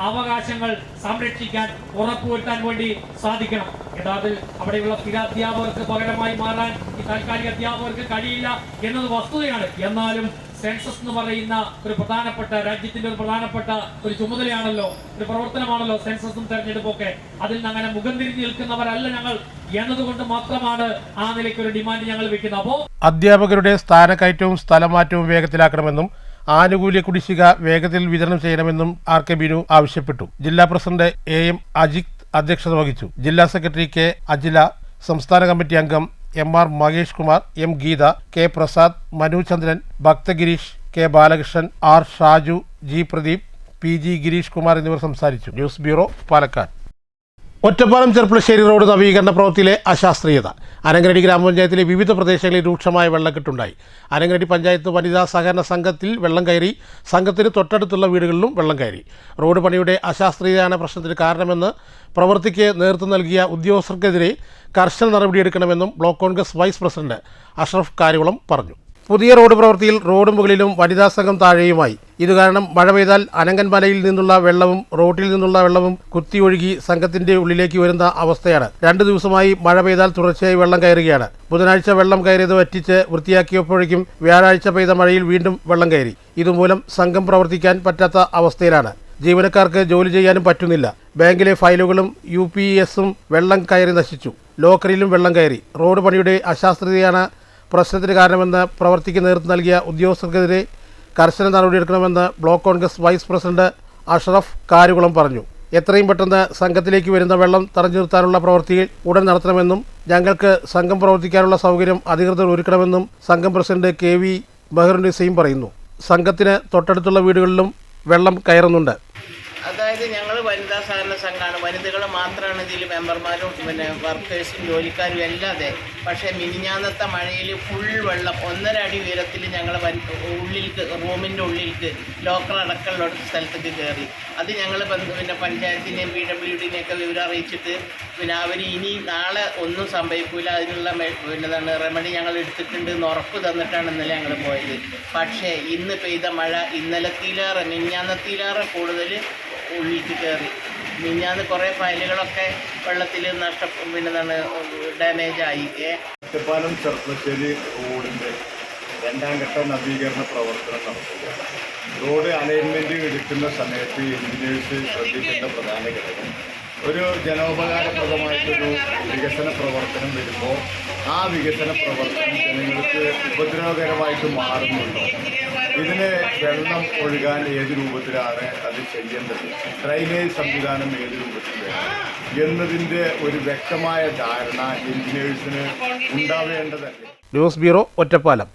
അവകാശങ്ങൾ സംരക്ഷിക്കാൻ ഉറപ്പുവരുത്താൻ വേണ്ടി സാധിക്കണം. യഥാർത്ഥത്തിൽ അവിടെയുള്ള സ്ഥിര അധ്യാപകർക്ക് പകരമായി മാറാൻ ഈ താൽക്കാലിക അധ്യാപകർക്ക് കഴിയില്ല എന്നത് വസ്തുതയാണ്. എന്നാലും സെൻസസ് എന്ന് പറയുന്ന ഒരു പ്രധാനപ്പെട്ട രാജ്യത്തിന്റെ ഒരു പ്രധാനപ്പെട്ട ഒരു ചുമതലയാണല്ലോ, ഒരു പ്രവർത്തനമാണല്ലോ സെൻസസും തെരഞ്ഞെടുപ്പൊക്കെ. അതിൽ നിന്ന് അങ്ങനെ മുഖം തിരിഞ്ഞു നിൽക്കുന്നവരല്ല ഞങ്ങൾ എന്നതുകൊണ്ട് മാത്രമാണ് ആ നിലയ്ക്ക് ഒരു ഡിമാൻഡ് ഞങ്ങൾ വെക്കുന്നത്. അപ്പോ അധ്യാപകരുടെ സ്ഥാനക്കയറ്റവും സ്ഥലമാറ്റവും വേഗത്തിലാക്കണമെന്നും ആനുകൂല്യ കുടിശ്ശിക വേഗത്തിൽ വിതരണം ചെയ്യണമെന്നും RK ബിനു ആവശ്യപ്പെട്ടു. ജില്ലാ പ്രസിഡന്റ് AM അജിത് അധ്യക്ഷത വഹിച്ചു. ജില്ലാ സെക്രട്ടറി K അജില, സംസ്ഥാന കമ്മിറ്റി അംഗം MR Mahesh Kumar, M Geetha, K Prasad, Manu ചന്ദ്രൻ, Bhakthagireesh, K Balakrishnan, R Shaju, G Pradeep, PG Girish Kumar എന്നിവർ സംസാരിച്ചു. News bureau, Palakkad. Ottapalam Cherpulassery road നവീകരണ പ്രവൃത്തിയിലെ അശാസ്ത്രീയത. അനങ്ങരടി ഗ്രാമപഞ്ചായത്തിലെ വിവിധ പ്രദേശങ്ങളിൽ രൂക്ഷമായ വെള്ളക്കെട്ടുണ്ടായി. അനങ്ങരടി പഞ്ചായത്ത് വനിതാ സഹകരണ സംഘത്തിൽ വെള്ളം കയറി, സംഘത്തിന് തൊട്ടടുത്തുള്ള വീടുകളിലും വെള്ളം കയറി. റോഡ് പണിയുടെ അശാസ്ത്രീയതയാണ് പ്രശ്നത്തിന് കാരണമെന്ന് പ്രവൃത്തിക്ക് നേതൃത്വം നൽകിയ ഉദ്യോഗസ്ഥർക്കെതിരെ കർശന നടപടിയെടുക്കണമെന്നും block Congress vice president Ashraf Karyakulam പറഞ്ഞു. പുതിയ റോഡ് പ്രവൃത്തിയിൽ റോഡ് മുകളിലും വനിതാ സംഘം താഴെയുമായി. ഇതുകാരണം മഴ പെയ്താൽ അനങ്കൻമലയിൽ നിന്നുള്ള വെള്ളവും റോഡിൽ നിന്നുള്ള വെള്ളവും കുത്തിയൊഴുകി സംഘത്തിന്റെ ഉള്ളിലേക്ക് വരുന്ന അവസ്ഥയാണ്. 2 ദിവസമായി മഴ പെയ്താൽ തുടർച്ചയായി വെള്ളം കയറുകയാണ്. ബുധനാഴ്ച വെള്ളം കയറിയത് വറ്റിച്ച് വൃത്തിയാക്കിയപ്പോഴേക്കും വ്യാഴാഴ്ച പെയ്ത മഴയിൽ വീണ്ടും വെള്ളം കയറി. ഇതുമൂലം സംഘം പ്രവർത്തിക്കാൻ പറ്റാത്ത അവസ്ഥയിലാണ്. ജീവനക്കാർക്ക് ജോലി ചെയ്യാനും പറ്റുന്നില്ല. ബാങ്കിലെ ഫയലുകളും UPSും വെള്ളം കയറി നശിച്ചു. ലോക്കറിലും വെള്ളം കയറി. റോഡ് പണിയുടെ അശാസ്ത്രീയതയാണ് പ്രശ്നത്തിന് കാരണമെന്ന് പ്രവർത്തിക്ക് നേതൃത്വം നൽകിയ ഉദ്യോഗസ്ഥർക്കെതിരെ കർശന നടപടിയെടുക്കണമെന്ന് block Congress vice president Ashraf Karukulam പറഞ്ഞു. എത്രയും പെട്ടെന്ന് സംഘത്തിലേക്ക് വരുന്ന വെള്ളം തടഞ്ഞു നിർത്താനുള്ള പ്രവൃത്തികൾ ഉടൻ നടത്തണമെന്നും ഞങ്ങൾക്ക് സംഘം പ്രവർത്തിക്കാനുള്ള സൗകര്യം അധികൃതർ ഒരുക്കണമെന്നും സംഘം പ്രസിഡന്റ് KV ബഹറുന്നിസയും പറയുന്നു. സംഘത്തിന് തൊട്ടടുത്തുള്ള വീടുകളിലും വെള്ളം കയറുന്നുണ്ട്. അതായത് ഞങ്ങൾ വനിതാ സഹകരണ സംഘമാണ്. വനിതകൾ മാത്രമാണ് ഇതിൽ മെമ്പർമാരും വർക്കേഴ്സും ജോലിക്കാരും അല്ലാതെ. പക്ഷേ മിനിഞ്ഞാന്നത്തെ മഴയിൽ ഫുൾ വെള്ളം 1.5 അടി ഉയരത്തിൽ ഞങ്ങൾ ഉള്ളിലേക്ക് റൂമിൻ്റെ ഉള്ളിലേക്ക് ലോക്കർ അടക്കമുള്ള സ്ഥലത്തേക്ക് കയറി. അത് ഞങ്ങൾ പഞ്ചായത്തിനെയും PWDനെയൊക്കെ വിവരം അറിയിച്ചിട്ട് അവർ ഇനി നാളെ ഒന്നും സംഭവിക്കില്ല, അതിനുള്ള റെമഡി ഞങ്ങൾ എടുത്തിട്ടുണ്ടെന്ന് ഉറപ്പ് തന്നിട്ടാണ് ഇന്നലെ ഞങ്ങൾ പോയത്. പക്ഷേ ഇന്ന് പെയ്ത മഴ മിനിഞ്ഞാന്നത്തിലേറെ കൂടുതൽ ഉള്ളിലേക്ക് കയറി. മിനിഞ്ഞാന്ന് കുറേ ഫയലുകളൊക്കെ വെള്ളത്തിൽ ഡാമേജ് ആയി. ഒറ്റപ്പാലം ചെർപ്പശ്ശേരി റോഡിൻ്റെ 2ാം ഘട്ട നവീകരണ പ്രവർത്തനം നടത്തുക. റോഡ് അലൈൻമെൻറ്റ് എടുക്കുന്ന സമയത്ത് എഞ്ചിനീയേഴ്സ് ശ്രദ്ധിക്കേണ്ട പ്രധാന ഘടകം ഒരു ജനോപകാരപ്രദമായിട്ടൊരു വികസന പ്രവർത്തനം വരുമ്പോൾ ആ വികസന പ്രവർത്തനം ജനങ്ങൾക്ക് ഉപദ്രവകരമായിട്ട് മാറുന്നുണ്ടോ, ഇതിന് വെള്ളം ഒഴുകാൻ ഏത് രൂപത്തിലാണ് അത് ചെയ്യേണ്ടത്, ഡ്രൈനേജ് സംവിധാനം ഏത് രൂപത്തിലാണ് എന്നതിൻ്റെ ഒരു വ്യക്തമായ ധാരണ എഞ്ചിനീയേഴ്സിന് ഉണ്ടാവേണ്ടതല്ലേ. News bureau, Ottapalam.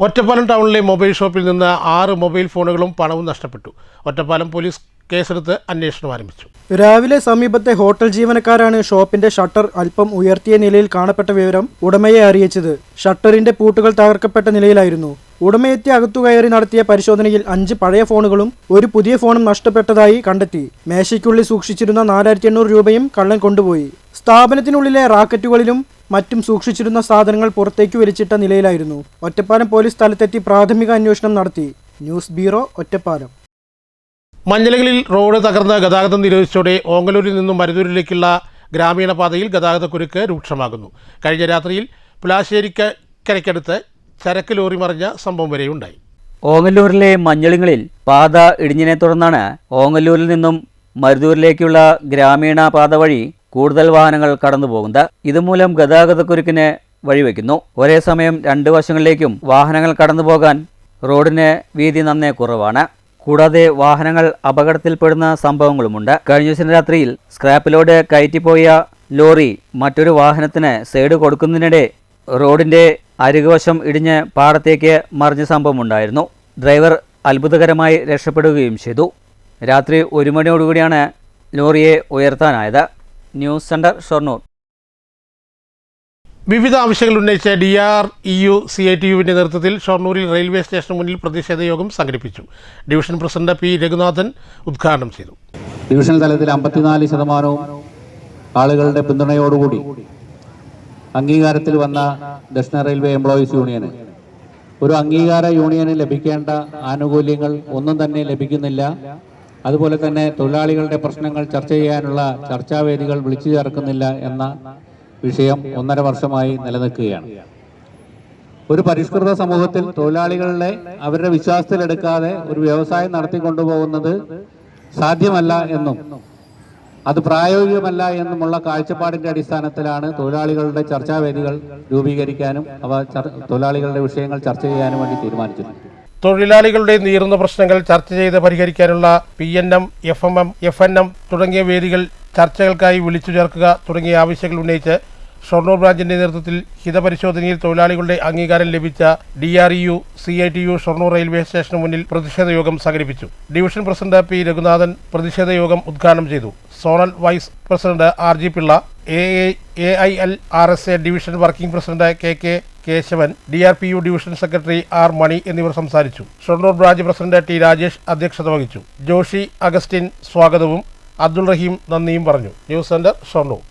ഒറ്റപ്പാലം ടൗണിലെ മൊബൈൽ ഷോപ്പിൽ നിന്ന് 6 മൊബൈൽ ഫോണുകളും പണവും നഷ്ടപ്പെട്ടു. ഒറ്റപ്പാലം പോലീസ് കേസെടുത്ത് അന്വേഷണം ആരംഭിച്ചു. രാവിലെ സമീപത്തെ ഹോട്ടൽ ജീവനക്കാരാണ് ഷോപ്പിന്റെ ഷട്ടർ അല്പം ഉയർത്തിയ നിലയിൽ കാണപ്പെട്ട വിവരം ഉടമയെ അറിയിച്ചത്. ഷട്ടറിന്റെ പൂട്ടുകൾ തകർക്കപ്പെട്ട നിലയിലായിരുന്നു. ഉടമയെത്തി അകത്തു കയറി നടത്തിയ പരിശോധനയിൽ 5 പഴയ ഫോണുകളും ഒരു പുതിയ ഫോണും നഷ്ടപ്പെട്ടതായി കണ്ടെത്തി. മേശയ്ക്കുള്ളിൽ സൂക്ഷിച്ചിരുന്ന 4800 രൂപയും കള്ളൻ കൊണ്ടുപോയി. സ്ഥാപനത്തിനുള്ളിലെ റാക്കറ്റുകളിലും മറ്റും സൂക്ഷിച്ചിരുന്ന സാധനങ്ങൾ പുറത്തേക്ക് വലിച്ചിട്ട നിലയിലായിരുന്നു. ഒറ്റപ്പാലം പോലീസ് സ്ഥലത്തെത്തി പ്രാഥമിക അന്വേഷണം നടത്തി. News bureau, Ottapalam. മഞ്ഞളകളിൽ റോഡ് തകർന്ന് ഗതാഗതം നിരോധിച്ചതോടെ ഓങ്ങല്ലൂരിൽ നിന്നും മരുതൂരിലേക്കുള്ള ഗ്രാമീണ പാതയിൽ ഗതാഗതക്കുരുക്ക് രൂക്ഷമാകുന്നു. കഴിഞ്ഞ രാത്രിയിൽ പുലാശ്ശേരിക്കരയ്ക്കടുത്ത് ചരക്ക് ലോറി മറിഞ്ഞ സംഭവം വരെയുണ്ടായി. ഓങ്ങല്ലൂരിലെ മഞ്ഞളിങ്ങളിൽ പാത ഇടിഞ്ഞതിനെ തുടർന്നാണ് ഓങ്ങല്ലൂരിൽ നിന്നും മരുതൂരിലേക്കുള്ള ഗ്രാമീണ പാത വഴി കൂടുതൽ വാഹനങ്ങൾ കടന്നുപോകുന്നത്. ഇതുമൂലം ഗതാഗതക്കുരുക്കിന് വഴിവെക്കുന്നു. ഒരേ സമയം 2 വശങ്ങളിലേക്കും വാഹനങ്ങൾ കടന്നുപോകാൻ റോഡിന് വീതി നന്നേ കുറവാണ്. കൂടാതെ വാഹനങ്ങൾ അപകടത്തിൽപ്പെടുന്ന സംഭവങ്ങളുമുണ്ട്. കഴിഞ്ഞ ദിവസം രാത്രിയിൽ സ്ക്രാപ്പ് ലോഡ് കയറ്റിപ്പോയ ലോറി മറ്റൊരു വാഹനത്തിന് സൈഡ് കൊടുക്കുന്നതിനിടെ റോഡിന്റെ അരികുവശം ഇടിഞ്ഞ് പാടത്തേക്ക് മറിഞ്ഞ സംഭവമുണ്ടായിരുന്നു. ഡ്രൈവർ അത്ഭുതകരമായി രക്ഷപ്പെടുകയും ചെയ്തു. രാത്രി 1 മണിയോടുകൂടിയാണ് ലോറിയെ ഉയർത്താനായത്. News centre, Shoranur. വിവിധ ആവശ്യങ്ങൾ ഉന്നയിച്ച് DREU CITUവിൻ്റെ നേതൃത്വത്തിൽ ഷൊർണൂരിൽ റെയിൽവേ സ്റ്റേഷന് മുന്നിൽ പ്രതിഷേധ യോഗം സംഘടിപ്പിച്ചു. Division president P. രഘുനാഥൻ ഉദ്ഘാടനം ചെയ്തു. ഡിവിഷൻ തലത്തിൽ 54% ആളുകളുടെ പിന്തുണയോടുകൂടി അംഗീകാരത്തിൽ വന്ന ദക്ഷിണ റെയിൽവേ എംപ്ലോയീസ് യൂണിയന് ഒരു അംഗീകാര യൂണിയന് ലഭിക്കേണ്ട ആനുകൂല്യങ്ങൾ ഒന്നും തന്നെ ലഭിക്കുന്നില്ല. അതുപോലെ തന്നെ തൊഴിലാളികളുടെ പ്രശ്നങ്ങൾ ചർച്ച ചെയ്യാനുള്ള ചർച്ചാവേദികൾ വിളിച്ചു ചേർക്കുന്നില്ല എന്ന വിഷയം 1.5 വർഷമായി നിലനിൽക്കുകയാണ്. ഒരു പരിഷ്കൃത സമൂഹത്തിൽ തൊഴിലാളികളെ അവരുടെ വിശ്വാസത്തിലെടുക്കാതെ ഒരു വ്യവസായം നടത്തിക്കൊണ്ടുപോകുന്നത് സാധ്യമല്ല എന്നും അത് പ്രായോഗികമല്ല എന്നുമുള്ള കാഴ്ചപ്പാടിന്റെ അടിസ്ഥാനത്തിലാണ് തൊഴിലാളികളുടെ ചർച്ചാവേദികൾ രൂപീകരിക്കാനും അവ തൊഴിലാളികളുടെ വിഷയങ്ങൾ ചർച്ച ചെയ്യാനും വേണ്ടി തീരുമാനിച്ചിട്ടുണ്ട്. തൊഴിലാളികളുടെ നീറുന്ന പ്രശ്നങ്ങൾ ചർച്ച ചെയ്ത് പരിഹരിക്കാനുള്ള PNM, FMM, FNM തുടങ്ങിയ വേദികൾ ചർച്ചകൾക്കായി വിളിച്ചു ചേർക്കുക തുടങ്ങിയ ആവശ്യങ്ങൾ ഉന്നയിച്ച് ഷൊർണൂർ ബ്രാഞ്ചിന്റെ നേതൃത്വത്തിൽ ഹിതപരിശോധനയിൽ തൊഴിലാളികളുടെ അംഗീകാരം ലഭിച്ച DREU CITU ഷൊർണൂർ റെയിൽവേ സ്റ്റേഷന് മുന്നിൽ പ്രതിഷേധ യോഗം സംഘടിപ്പിച്ചു. Division president P. രഘുനാഥൻ പ്രതിഷേധ യോഗം ഉദ്ഘാടനം ചെയ്തു. Zonal vice president RG Pillai, AILRSA division working president KK Kesavan, DRPU division secretary R. Mani എന്നിവർ സംസാരിച്ചു. Shoranur branch president T. Rajesh അധ്യക്ഷത വഹിച്ചു. ജോഷി അഗസ്റ്റിൻ സ്വാഗതവും അബ്ദുൾ റഹീം നന്ദിയും പറഞ്ഞു. News centre, Shoranur.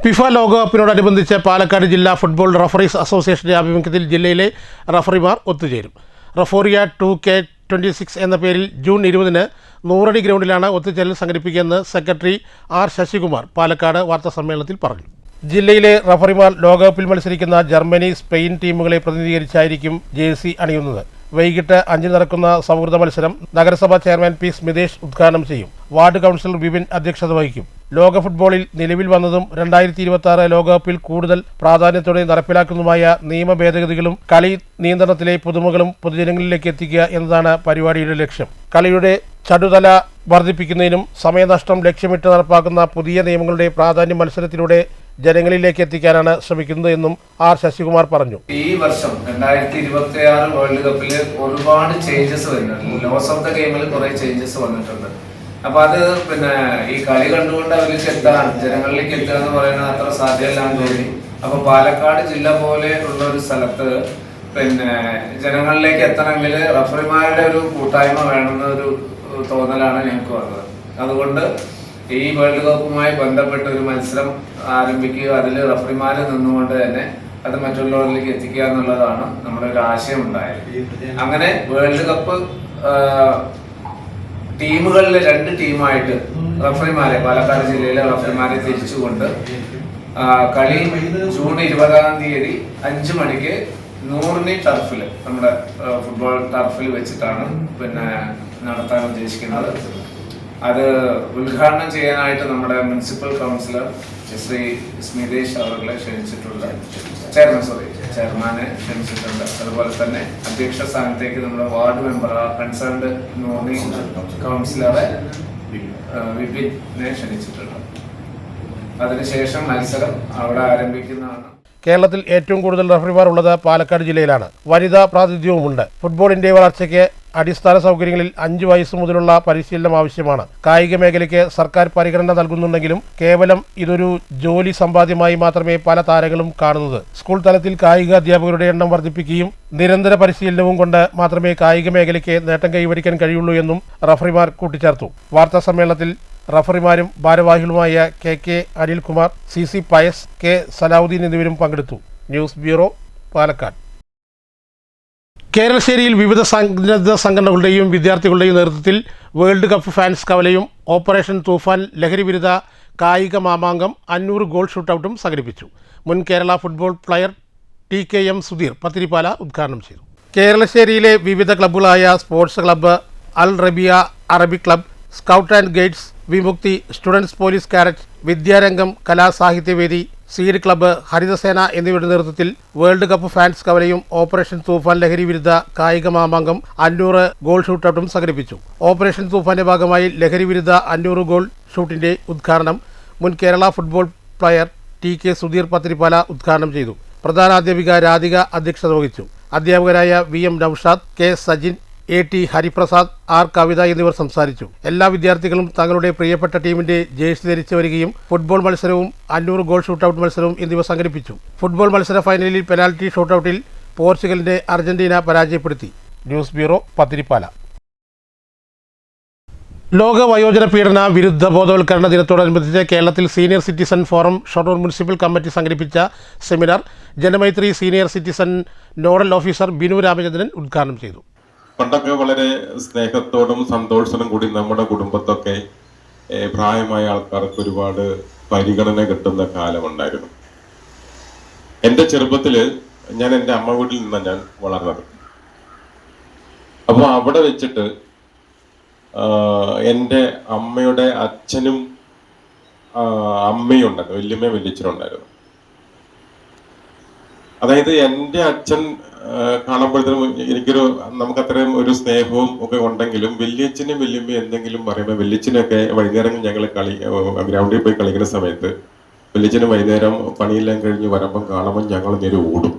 ഫിഫ ലോകകപ്പിനോടനുബന്ധിച്ച് പാലക്കാട് ജില്ലാ ഫുട്ബോൾ റഫറീസ് അസോസിയേഷന്റെ ആഭിമുഖ്യത്തിൽ ജില്ലയിലെ റഫറിമാർ ഒത്തുചേരും. റഫോറിയ 2K26 എന്ന പേരിൽ ജൂൺ 20-ന് 100 അടി ഗ്രൗണ്ടിലാണ് ഒത്തുചേരൽ സംഘടിപ്പിക്കുകയെന്ന് സെക്രട്ടറി ആർ ശശികുമാർ പാലക്കാട് വാർത്താസമ്മേളനത്തിൽ പറഞ്ഞു. ജില്ലയിലെ റഫറിമാർ ലോകകപ്പിൽ മത്സരിക്കുന്ന ജർമ്മനി, സ്പെയിൻ ടീമുകളെ പ്രതിനിധീകരിച്ചായിരിക്കും ജേഴ്സി അണിയുന്നത്. വൈകിട്ട് 5 നടക്കുന്ന സൗഹൃദ മത്സരം നഗരസഭാ ചെയർമാൻ പി സ്മിതേഷ് ഉദ്ഘാടനം ചെയ്യും. വാർഡ് കൗൺസിലർ വിപിൻ അധ്യക്ഷത വഹിക്കും. ലോക ഫുട്ബോളിൽ നിലവിൽ വന്നതും 2026 ലോകകപ്പിൽ കൂടുതൽ പ്രാധാന്യത്തോടെ നടപ്പിലാക്കുന്നതുമായ നിയമ ഭേദഗതികളും കളി നിയന്ത്രണത്തിലെ പുതുമകളും പൊതുജനങ്ങളിലേക്ക് എത്തിക്കുക എന്നതാണ് പരിപാടിയുടെ ലക്ഷ്യം. കളിയുടെ ചടുതല വർദ്ധിപ്പിക്കുന്നതിനും സമയനഷ്ടം ലക്ഷ്യമിട്ട് നടപ്പാക്കുന്ന പുതിയ നിയമങ്ങളുടെ പ്രാധാന്യം മത്സരത്തിലൂടെ ജനങ്ങളിലേക്ക് എത്തിക്കാനാണ് ശ്രമിക്കുന്നത് എന്നും ആർ ശശികുമാർ പറഞ്ഞു. ഈ വർഷം 2026 വേൾഡ് കപ്പിൽ ഒരുപാട് ചേഞ്ചസ് വരുന്നുണ്ട്. ലോസ് ഓഫ് ദ ഗെയിമിൽ കുറെ ചേഞ്ചസ് വന്നിട്ടുണ്ട്. അപ്പൊ അത് ഈ കളി കണ്ടുകൊണ്ട് അവർക്ക് എത്താൻ ജനങ്ങളിലേക്ക് എത്തുക എന്ന് പറയുന്നത് അത്ര സാധ്യമല്ലാന്ന് തോന്നി. അപ്പൊ പാലക്കാട് ജില്ല പോലെ ഉള്ള ഒരു സ്ഥലത്ത് ജനങ്ങളിലേക്ക് എത്തണമെങ്കിൽ റഫറിമാരുടെ ഒരു കൂട്ടായ്മ വേണമെന്നൊരു തോന്നലാണ് ഞങ്ങൾക്ക് വന്നത്. അതുകൊണ്ട് ഈ വേൾഡ് കപ്പുമായി ബന്ധപ്പെട്ട ഒരു മത്സരം ആരംഭിക്കുക, അതിൽ റഫറിമാര് നിന്നുകൊണ്ട് തന്നെ അത് മറ്റുള്ളവരിലേക്ക് എത്തിക്കുക എന്നുള്ളതാണ് നമ്മുടെ ഒരു ആശയം ഉണ്ടായത്. അങ്ങനെ വേൾഡ് കപ്പ് ടീമുകളിലെ 2 ടീമായിട്ട് റഫറിമാരെ, പാലക്കാട് ജില്ലയിലെ റഫറിമാരെ തിരിച്ചുകൊണ്ട് കളി ജൂൺ 20-ാം തീയതി 5 മണിക്ക് 100 ടർഫിൽ, നമ്മുടെ ഫുട്ബോൾ ടർഫിൽ വെച്ചിട്ടാണ് നടത്താൻ ഉദ്ദേശിക്കുന്നത്. അത് ഉദ്ഘാടനം ചെയ്യാനായിട്ട് നമ്മുടെ മുനിസിപ്പൽ കൗൺസിലർ ശ്രീ സ്മിതേഷ് അവരെ ക്ഷണിച്ചിട്ടുണ്ട്. ചെയർമാനെ ക്ഷണിച്ചിട്ടുണ്ട്. അതുപോലെ തന്നെ അധ്യക്ഷ സ്ഥാനത്തേക്ക് നമ്മുടെ വാർഡ് മെമ്പർ, കൺസേൺഡ് കൗൺസിലറെ വിപിനെ ക്ഷണിച്ചിട്ടുണ്ട്. അതിനുശേഷം മത്സരം അവിടെ ആരംഭിക്കുന്നതാണ്. കേരളത്തിൽ ഏറ്റവും കൂടുതൽ റഫറിമാർ ഉള്ളത് പാലക്കാട് ജില്ലയിലാണ്. വനിതാ പ്രാതിനിധ്യവുമുണ്ട്. ഫുട്ബോളിന്റെ വളർച്ചയ്ക്ക് അടിസ്ഥാന സൗകര്യങ്ങളിൽ 5 വയസ്സ് മുതലുള്ള പരിശീലനം ആവശ്യമാണ്. കായിക മേഖലയ്ക്ക് സർക്കാർ പരിഗണന നൽകുന്നുണ്ടെങ്കിലും കേവലം ഇതൊരു ജോലി സമ്പാദ്യമായി മാത്രമേ പല താരങ്ങളും കാണുന്നത്. സ്കൂൾ തലത്തിൽ കായിക അധ്യാപകരുടെ എണ്ണം വർദ്ധിപ്പിക്കുകയും നിരന്തര പരിശീലനവും കൊണ്ട് മാത്രമേ കായിക മേഖലയ്ക്ക് നേട്ടം കൈവരിക്കാൻ കഴിയുള്ളൂ എന്നും റഫറിമാർ കൂട്ടിച്ചേർത്തു. വാർത്താ സമ്മേളനത്തിൽ റഫറിമാരും ഭാരവാഹികളുമായ KK Anilkumar, CC Pius, K Salahuddin എന്നിവരും പങ്കെടുത്തു. News bureau, Palakkad. കേരളശ്ശേരിയിൽ വിവിധ സന്നദ്ധ സംഘടനകളുടെയും വിദ്യാർത്ഥികളുടെയും നേതൃത്വത്തിൽ വേൾഡ് കപ്പ് ഫാൻസ് കവലയും ഓപ്പറേഷൻ തൂഫാൻ ലഹരി വിരുദ്ധ കായിക മാമാങ്കം 500 ഗോൾ ഷൂട്ടൌട്ടും സംഘടിപ്പിച്ചു. മുൻ Kerala football player TKM Sudheer Pathirippala ഉദ്ഘാടനം ചെയ്തു. കേരളശ്ശേരിയിലെ വിവിധ ക്ലബ്ബുകളായ സ്പോർട്സ് ക്ലബ്ബ്, അൽ റബിയ Arabic club, scout and guides, Vimukthi, students police cadet, Vidyarangam, കലാസാഹിത്യവേദി, സീഡ് ക്ലബ്ബ്, ഹരിതസേന എന്നിവരുടെ നേതൃത്വത്തിൽ വേൾഡ് കപ്പ് ഫാൻസ് കവലയും ഓപ്പറേഷൻ തൂഫാൻ ലഹരി വിരുദ്ധ കായിക മാമാങ്കം 500 ഗോൾ ഷൂട്ടൌട്ടും സംഘടിപ്പിച്ചു. ഓപ്പറേഷൻ തൂഫാന്റെ ഭാഗമായി ലഹരി വിരുദ്ധ 500 ഗോൾ ഷൂട്ടിന്റെ ഉദ്ഘാടനം മുൻ Kerala football player TK Sudheer Pathirippala ഉദ്ഘാടനം ചെയ്തു. പ്രധാനാധ്യാപിക രാധിക അധ്യക്ഷത വഹിച്ചു. അധ്യാപകരായ VM Naushad, K Sajin, AT Hariprasad, R കവിത എന്നിവർ സംസാരിച്ചു. എല്ലാ വിദ്യാർത്ഥികളും തങ്ങളുടെ പ്രിയപ്പെട്ട ടീമിന്റെ ജേഴ്സി ധരിച്ചു വരികയും ഫുട്ബോൾ മത്സരവും 500 ഗോൾ ഷൂട്ടൌട്ട് മത്സരവും എന്നിവ സംഘടിപ്പിച്ചു. ഫുട്ബോൾ മത്സര ഫൈനലിൽ പെനാൽറ്റി ഷൂട്ടൌട്ടിൽ പോർച്ചുഗലിനെ അർജന്റീന പരാജയപ്പെടുത്തി. News bureau, Pathirippala. ലോക വയോജന പീഡന വിരുദ്ധ ബോധവൽക്കരണ ദിനത്തോടനുബന്ധിച്ച് കേരളത്തിൽ senior citizen forum Shoranur municipal committee സംഘടിപ്പിച്ച seminar Janamaithri senior citizen nodal officer Binu Ramachandran ഉദ്ഘാടനം ചെയ്തു. പണ്ടൊക്കെ വളരെ സ്നേഹത്തോടും സന്തോഷത്തോടും കൂടി നമ്മുടെ കുടുംബത്തൊക്കെ പ്രായമായ ആൾക്കാർക്ക് ഒരുപാട് പരിഗണന കിട്ടുന്ന കാലമുണ്ടായിരുന്നു. എൻ്റെ ചെറുപ്പത്തിൽ ഞാൻ എൻ്റെ അമ്മ വീട്ടിൽ നിന്നാണ് ഞാൻ വളർന്നത്. അപ്പോൾ അവിടെ വെച്ചിട്ട് എൻ്റെ അമ്മയുടെ അച്ഛനും അമ്മയും ഉണ്ടായിരുന്നു, വല്യമ്മയും വല്യച്ഛനും ഉണ്ടായിരുന്നു. അതായത് എൻ്റെ അച്ഛൻ കാണുമ്പോഴത്തേനും നമുക്ക് അത്രയും ഒരു സ്നേഹവും ഒക്കെ ഉണ്ടെങ്കിലും വല്യച്ഛനും വല്യമ്മയും എന്തെങ്കിലും പറയുമ്പോൾ വല്യച്ഛനൊക്കെ വൈകുന്നേരം ഞങ്ങൾ ഗ്രൗണ്ടിൽ പോയി കളിക്കുന്ന സമയത്ത് വല്യച്ഛനും വൈകുന്നേരം പണിയെല്ലാം കഴിഞ്ഞ് വരുമ്പം കാണുമ്പോൾ ഞങ്ങൾ നേരെ ഓടും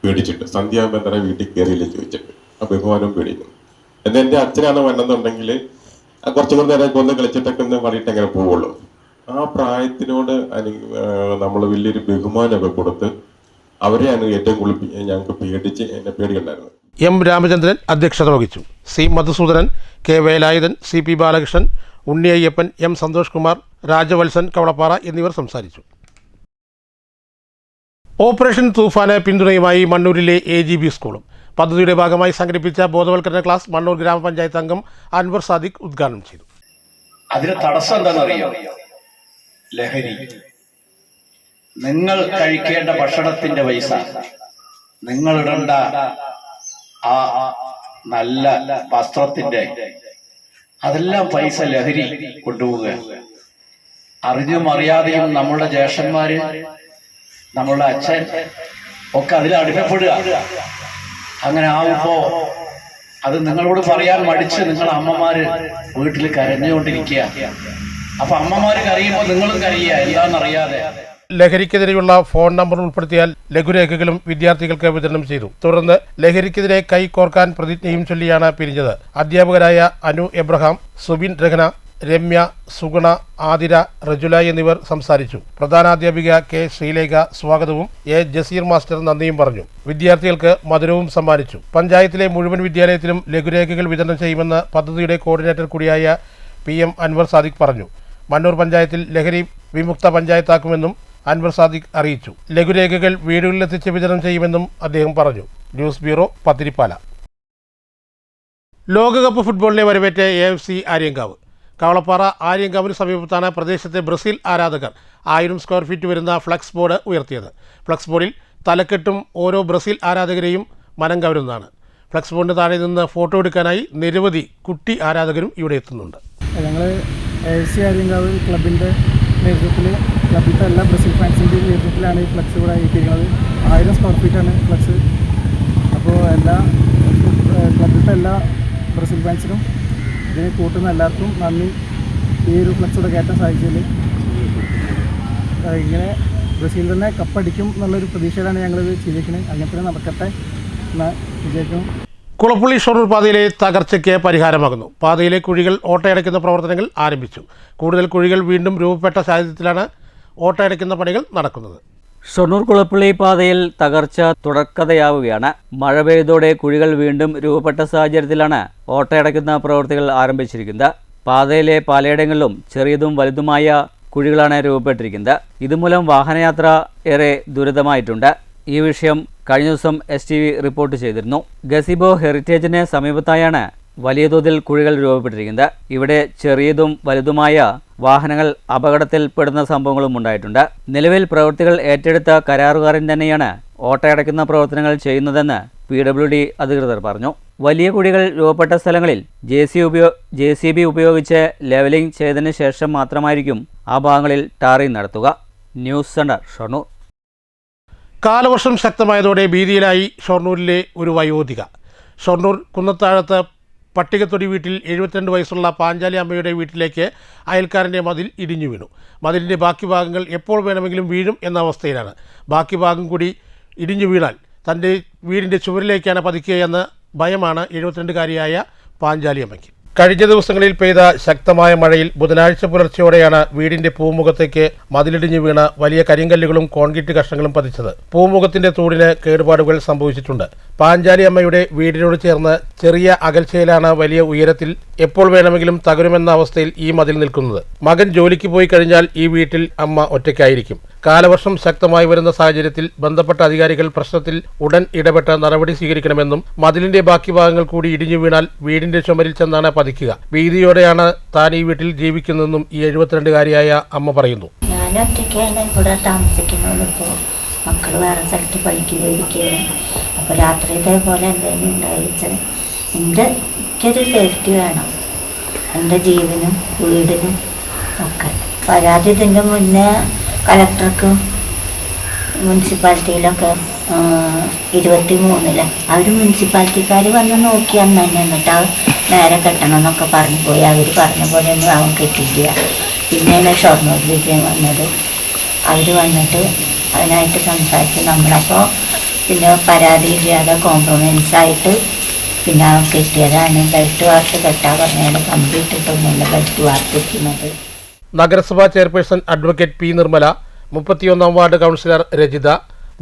പേടിച്ചിട്ട്. സന്ധ്യയാകുമ്പോൾ എന്താ വീട്ടിൽ കയറിയില്ലേ ചോദിച്ചിട്ട് ആ ബഹുമാനവും പേടിക്കും. എന്നാൽ എൻ്റെ അച്ഛനാണ് വന്നെന്നുണ്ടെങ്കിൽ കുറച്ചും കൂടി നേരം ഒന്ന് കളിച്ചിട്ടൊക്കെ ഒന്ന് പറഞ്ഞിട്ട് അങ്ങനെ പോവുള്ളൂ. ആ പ്രായത്തിനോട് നമ്മൾ വലിയൊരു ബഹുമാനമൊക്കെ കൊടുത്ത് അവരെയാണ് ഏറ്റവും കൂടുതൽ ഞങ്ങൾക്ക് എന്നെ പേടിയുണ്ടായിരുന്നു. M രാമചന്ദ്രൻ അധ്യക്ഷത വഹിച്ചു. C Madhusoodanan, K Velayudhan, CP Balakrishnan, ഉണ്ണി അയ്യപ്പൻ, M സന്തോഷ് കുമാർ, രാജവത്സൻ കവളപ്പാറ എന്നിവർ സംസാരിച്ചു. ഓപ്പറേഷൻ തൂഫാന് പിന്തുണയുമായി മണ്ണൂരിലെ AGB സ്കൂളും പദ്ധതിയുടെ ഭാഗമായി സംഘടിപ്പിച്ച ബോധവൽക്കരണ ക്ലാസ് മണ്ണൂർ ഗ്രാമപഞ്ചായത്ത് അംഗം അൻവർ സാദിഖ് ഉദ്ഘാടനം ചെയ്തു. അതിന് തടസ്സം എന്താണെന്നറിയോ? ലഹരി. നിങ്ങൾ കഴിക്കേണ്ട ഭക്ഷണത്തിന്റെ പൈസ, നിങ്ങളിടേണ്ട ആ നല്ല വസ്ത്രത്തിന്റെ, അതെല്ലാം പൈസ ലഹരി കൊണ്ടുപോവുക. അറിഞ്ഞും അറിയാതെയും നമ്മളുടെ ജ്യേഷ്ഠന്മാര്, നമ്മളുടെ അച്ഛൻ ഒക്കെ അതിൽ അടിമപ്പെടുക. അങ്ങനെ ആവുമ്പോ അത് നിങ്ങളോട് പറയാൻ മടിച്ച് നിങ്ങളുടെ അമ്മമാര് വീട്ടിൽ കരഞ്ഞുകൊണ്ടിരിക്കുക. അപ്പൊ അമ്മമാര് കരയുമ്പോൾ നിങ്ങളും കരയുക, എന്താണെന്നറിയാതെ. ലഹരിക്കെതിരെയുള്ള ഫോൺ നമ്പർ ഉൾപ്പെടുത്തിയാൽ ലഘുരേഖകളും വിദ്യാർത്ഥികൾക്ക് വിതരണം ചെയ്തു. തുടർന്ന് ലഹരിക്കെതിരെ കൈ കോർക്കാൻ പ്രതിജ്ഞയും ചൊല്ലിയാണ് പിരിഞ്ഞത്. അധ്യാപകരായ അനു എബ്രഹാം, സുബിൻ രഹന, രമ്യ, സുഗുണ, ആതിര, റജുല എന്നിവർ സംസാരിച്ചു. പ്രധാനാധ്യാപിക K. ശ്രീലേഖ സ്വാഗതവും A. ജസീർ മാസ്റ്റർ നന്ദിയും പറഞ്ഞു. വിദ്യാർത്ഥികൾക്ക് മധുരവും സമ്മാനിച്ചു. പഞ്ചായത്തിലെ മുഴുവൻ വിദ്യാലയത്തിലും ലഘുരേഖകൾ വിതരണം ചെയ്യുമെന്ന് പദ്ധതിയുടെ കോർഡിനേറ്റർ കൂടിയായ PM അൻവർ സാദിഖ് പറഞ്ഞു. മണ്ണൂർ പഞ്ചായത്തിൽ ലഹരി വിമുക്ത പഞ്ചായത്താക്കുമെന്നും അൻവർ സാദിഖ് അറിയിച്ചു. ലഘുരേഖകൾ വീടുകളിലെത്തിച്ച് വിതരണം ചെയ്യുമെന്നും അദ്ദേഹം പറഞ്ഞു. News bureau, Pathirippala. ലോകകപ്പ് ഫുട്ബോളിനെ വരവേറ്റ AFC ആര്യങ്കാവ്. കവളപ്പാറ ആര്യങ്കാവിന് സമീപത്താണ് പ്രദേശത്തെ ബ്രസീൽ ആരാധകർ 1000 സ്ക്വയർ ഫീറ്റ് വരുന്ന ഫ്ലക്സ് ബോർഡ് ഉയർത്തിയത്. ഫ്ലക്സ് ബോർഡിൽ തലക്കെട്ടും ഓരോ ബ്രസീൽ ആരാധകരെയും മനം കവരുന്നതാണ്. ഫ്ലക്സ് ബോർഡിന് താഴെ നിന്ന് ഫോട്ടോ എടുക്കാനായി നിരവധി കുട്ടി ആരാധകരും ഇവിടെ എത്തുന്നുണ്ട്. ഞങ്ങൾ AFC ആര്യങ്കാവ് ക്ലബിൻ്റെ നേതൃത്വത്തിൽ, ക്ലബിലത്തെ എല്ലാ ബ്രസീൽ ഫാൻസിൻ്റെ നേതൃത്വത്തിലാണ് ഈ ഫ്ലക്സ് ഇവിടെ അയച്ചിരിക്കുന്നത്. 1000 സ്ക്വയർ ഫീറ്റാണ് ഫ്ലക്സ്. അപ്പോൾ എല്ലാ ക്ലബിലത്തെ എല്ലാ ബ്രസീൽ ഫാൻസിനും ഇതിനെ കൂട്ടുന്ന എല്ലാവർക്കും നന്ദി. ഈ ഒരു ഫ്ലക്സ് ഇവിടെ കയറ്റാൻ സാധിച്ചതിൽ ഇങ്ങനെ ബ്രസീൽ തന്നെ കപ്പടിക്കും എന്നുള്ളൊരു പ്രതീക്ഷയിലാണ് ഞങ്ങളിത് ചെയ്തിരിക്കുന്നത്. അങ്ങനെ തന്നെ നടക്കട്ടെ എന്ന് വിജയിക്കും. കുളപ്പുള്ളി ഷൊർണൂർ പാതയിലെ തകർച്ചയ്ക്ക് പരിഹാരമാകുന്നു. പാതയിലെ കുഴികൾ ഓട്ടയടയ്ക്കുന്ന പ്രവർത്തനങ്ങൾ ആരംഭിച്ചു. കൂടുതൽ കുഴികൾ വീണ്ടും രൂപപ്പെട്ട സാഹചര്യത്തിലാണ് ഓട്ടയടയ്ക്കുന്ന പണികൾ നടക്കുന്നത്. ഷൊർണൂർ കുളപ്പുള്ളി പാതയിൽ തകർച്ച തുടർക്കഥയാവുകയാണ്. മഴ പെയ്തോടെ കുഴികൾ വീണ്ടും രൂപപ്പെട്ട സാഹചര്യത്തിലാണ് ഓട്ടയടയ്ക്കുന്ന പ്രവൃത്തികൾ ആരംഭിച്ചിരിക്കുന്നത്. പാതയിലെ പലയിടങ്ങളിലും ചെറിയതും വലുതുമായ കുഴികളാണ് രൂപപ്പെട്ടിരിക്കുന്നത്. ഇതുമൂലം വാഹനയാത്ര ഏറെ ദുരിതമായിട്ടുണ്ട്. ഈ വിഷയം കഴിഞ്ഞ ദിവസം STV റിപ്പോർട്ട് ചെയ്തിരുന്നു. ഗസിബോ ഹെറിറ്റേജിന് സമീപത്തായാണ് വലിയ തോതിൽ കുഴികൾ രൂപപ്പെട്ടിരിക്കുന്നത്. ഇവിടെ ചെറിയതും വലുതുമായ വാഹനങ്ങൾ അപകടത്തിൽപ്പെടുന്ന സംഭവങ്ങളും ഉണ്ടായിട്ടുണ്ട്. നിലവിൽ പ്രവൃത്തികൾ ഏറ്റെടുത്ത കരാറുകാരൻ തന്നെയാണ് ഓട്ടയടയ്ക്കുന്ന പ്രവർത്തനങ്ങൾ ചെയ്യുന്നതെന്ന് PWD അധികൃതർ പറഞ്ഞു. വലിയ കുഴികൾ രൂപപ്പെട്ട സ്ഥലങ്ങളിൽ JCB ഉപയോഗിച്ച് ലെവലിംഗ് ചെയ്തതിന് ശേഷം മാത്രമായിരിക്കും ആ ഭാഗങ്ങളിൽ ടാറിംഗ് നടത്തുക. News centre, Shoranur. കാലവർഷം ശക്തമായതോടെ ഭീതിയിലായി ഷൊർണൂരിലെ ഒരു വയോധിക. ഷൊർണൂർ കുന്നത്താഴത്ത് പട്ടികത്തൊടി വീട്ടിൽ 72 വയസ്സുള്ള പാഞ്ചാലി അമ്മയുടെ വീട്ടിലേക്ക് അയൽക്കാരൻ്റെ മതിൽ ഇടിഞ്ഞു വീണു. മതിലിൻ്റെ ബാക്കി ഭാഗങ്ങൾ എപ്പോൾ വേണമെങ്കിലും വീഴും എന്ന അവസ്ഥയിലാണ്. ബാക്കി ഭാഗം കൂടി ഇടിഞ്ഞു വീണാൽ തൻ്റെ വീടിൻ്റെ ചുവരിലേക്കാണ് പതിക്കുകയെന്ന ഭയമാണ് 72-കാരിയായ പാഞ്ചാലി അമ്മയ്ക്ക്. കഴിഞ്ഞ ദിവസങ്ങളിൽ പെയ്ത ശക്തമായ മഴയിൽ ബുധനാഴ്ച പുലർച്ചെയോടെയാണ് വീടിന്റെ പൂമുഖത്തേക്ക് മതിലിടിഞ്ഞു വീണ വലിയ കരിങ്കല്ലുകളും കോൺക്രീറ്റ് കഷ്ണങ്ങളും പതിച്ചത്. പൂമുഖത്തിന്റെ തൂണിന് കേടുപാടുകൾ സംഭവിച്ചിട്ടുണ്ട്. പാഞ്ചാലി അമ്മയുടെ വീടിനോട് ചേർന്ന് ചെറിയ അകൽച്ചയിലാണ് വലിയ ഉയരത്തിൽ എപ്പോൾ വേണമെങ്കിലും തകരുമെന്ന അവസ്ഥയിൽ ഈ മതിൽ നിൽക്കുന്നത്. മകൻ ജോലിക്ക് പോയി കഴിഞ്ഞാൽ ഈ വീട്ടിൽ അമ്മ ഒറ്റയ്ക്കായിരിക്കും. കാലവർഷം ശക്തമായി വരുന്ന സാഹചര്യത്തിൽ ബന്ധപ്പെട്ട അധികാരികൾ പ്രശ്നത്തിൽ ഉടൻ ഇടപെട്ട് നടപടി സ്വീകരിക്കണമെന്നും മതിലിന്റെ ബാക്കി ഭാഗങ്ങൾ കൂടി ഇടിഞ്ഞു വീണാൽ വീടിന്റെ ചുമരിൽ ചെന്നാണ് പതിക്കുക. ഭീതിയോടെയാണ് താൻ ഈ വീട്ടിൽ ജീവിക്കുന്നതെന്നും ഈ 72-കാരിയായ അമ്മ പറയുന്നു. ഞാൻ ഒറ്റയ്ക്കാണ് ഇവിടെ താമസിക്കുന്നത്. ഇപ്പോൾ മക്കൾ വേറെ സ്ഥലത്ത് പഠിക്കുകയാണ്. അപ്പോൾ രാത്രി ഇതേപോലെ എന്തെങ്കിലും ഉണ്ടായിച്ച് എനിക്കൊരു സേഫ്റ്റി വേണം, എൻ്റെ ജീവനും വീടിനും ഒക്കെ. പരാതി ഇതിൻ്റെ മുന്നേ കളക്ടർക്കും മുനിസിപ്പാലിറ്റിയിലൊക്കെ 23-ല് അവർ മുനിസിപ്പാലിറ്റിക്കാർ വന്ന് നോക്കി അന്ന് തന്നെ. എന്നിട്ട് ആ നേരെ കെട്ടണം എന്നൊക്കെ പറഞ്ഞു പോയി. അവർ പറഞ്ഞ പോലെ ഒന്നും അവൻ കെട്ടിയില്ല. പിന്നെയാണ് ഷൊർണൂർ വിജയം വന്നത്. അവർ വന്നിട്ട് അതിനായിട്ട് സംസാരിച്ച് നമ്മളപ്പോൾ പിന്നെ പരാതിയില്ലാതെ കോംപ്രമൈസായിട്ട് പിന്നെ അവൻ കെട്ടിയതാണ്. ബെൽറ്റ് വാർത്ത് കെട്ടാൻ പറഞ്ഞാൽ കംപ്ലീറ്റ് ഇട്ടൊന്നുമില്ല ബെൽറ്റ് വാർത്തിരിക്കുന്നത്. നഗരസഭാ chairperson advocate P. Nirmala, 31-ാം ward councillor Rajitha,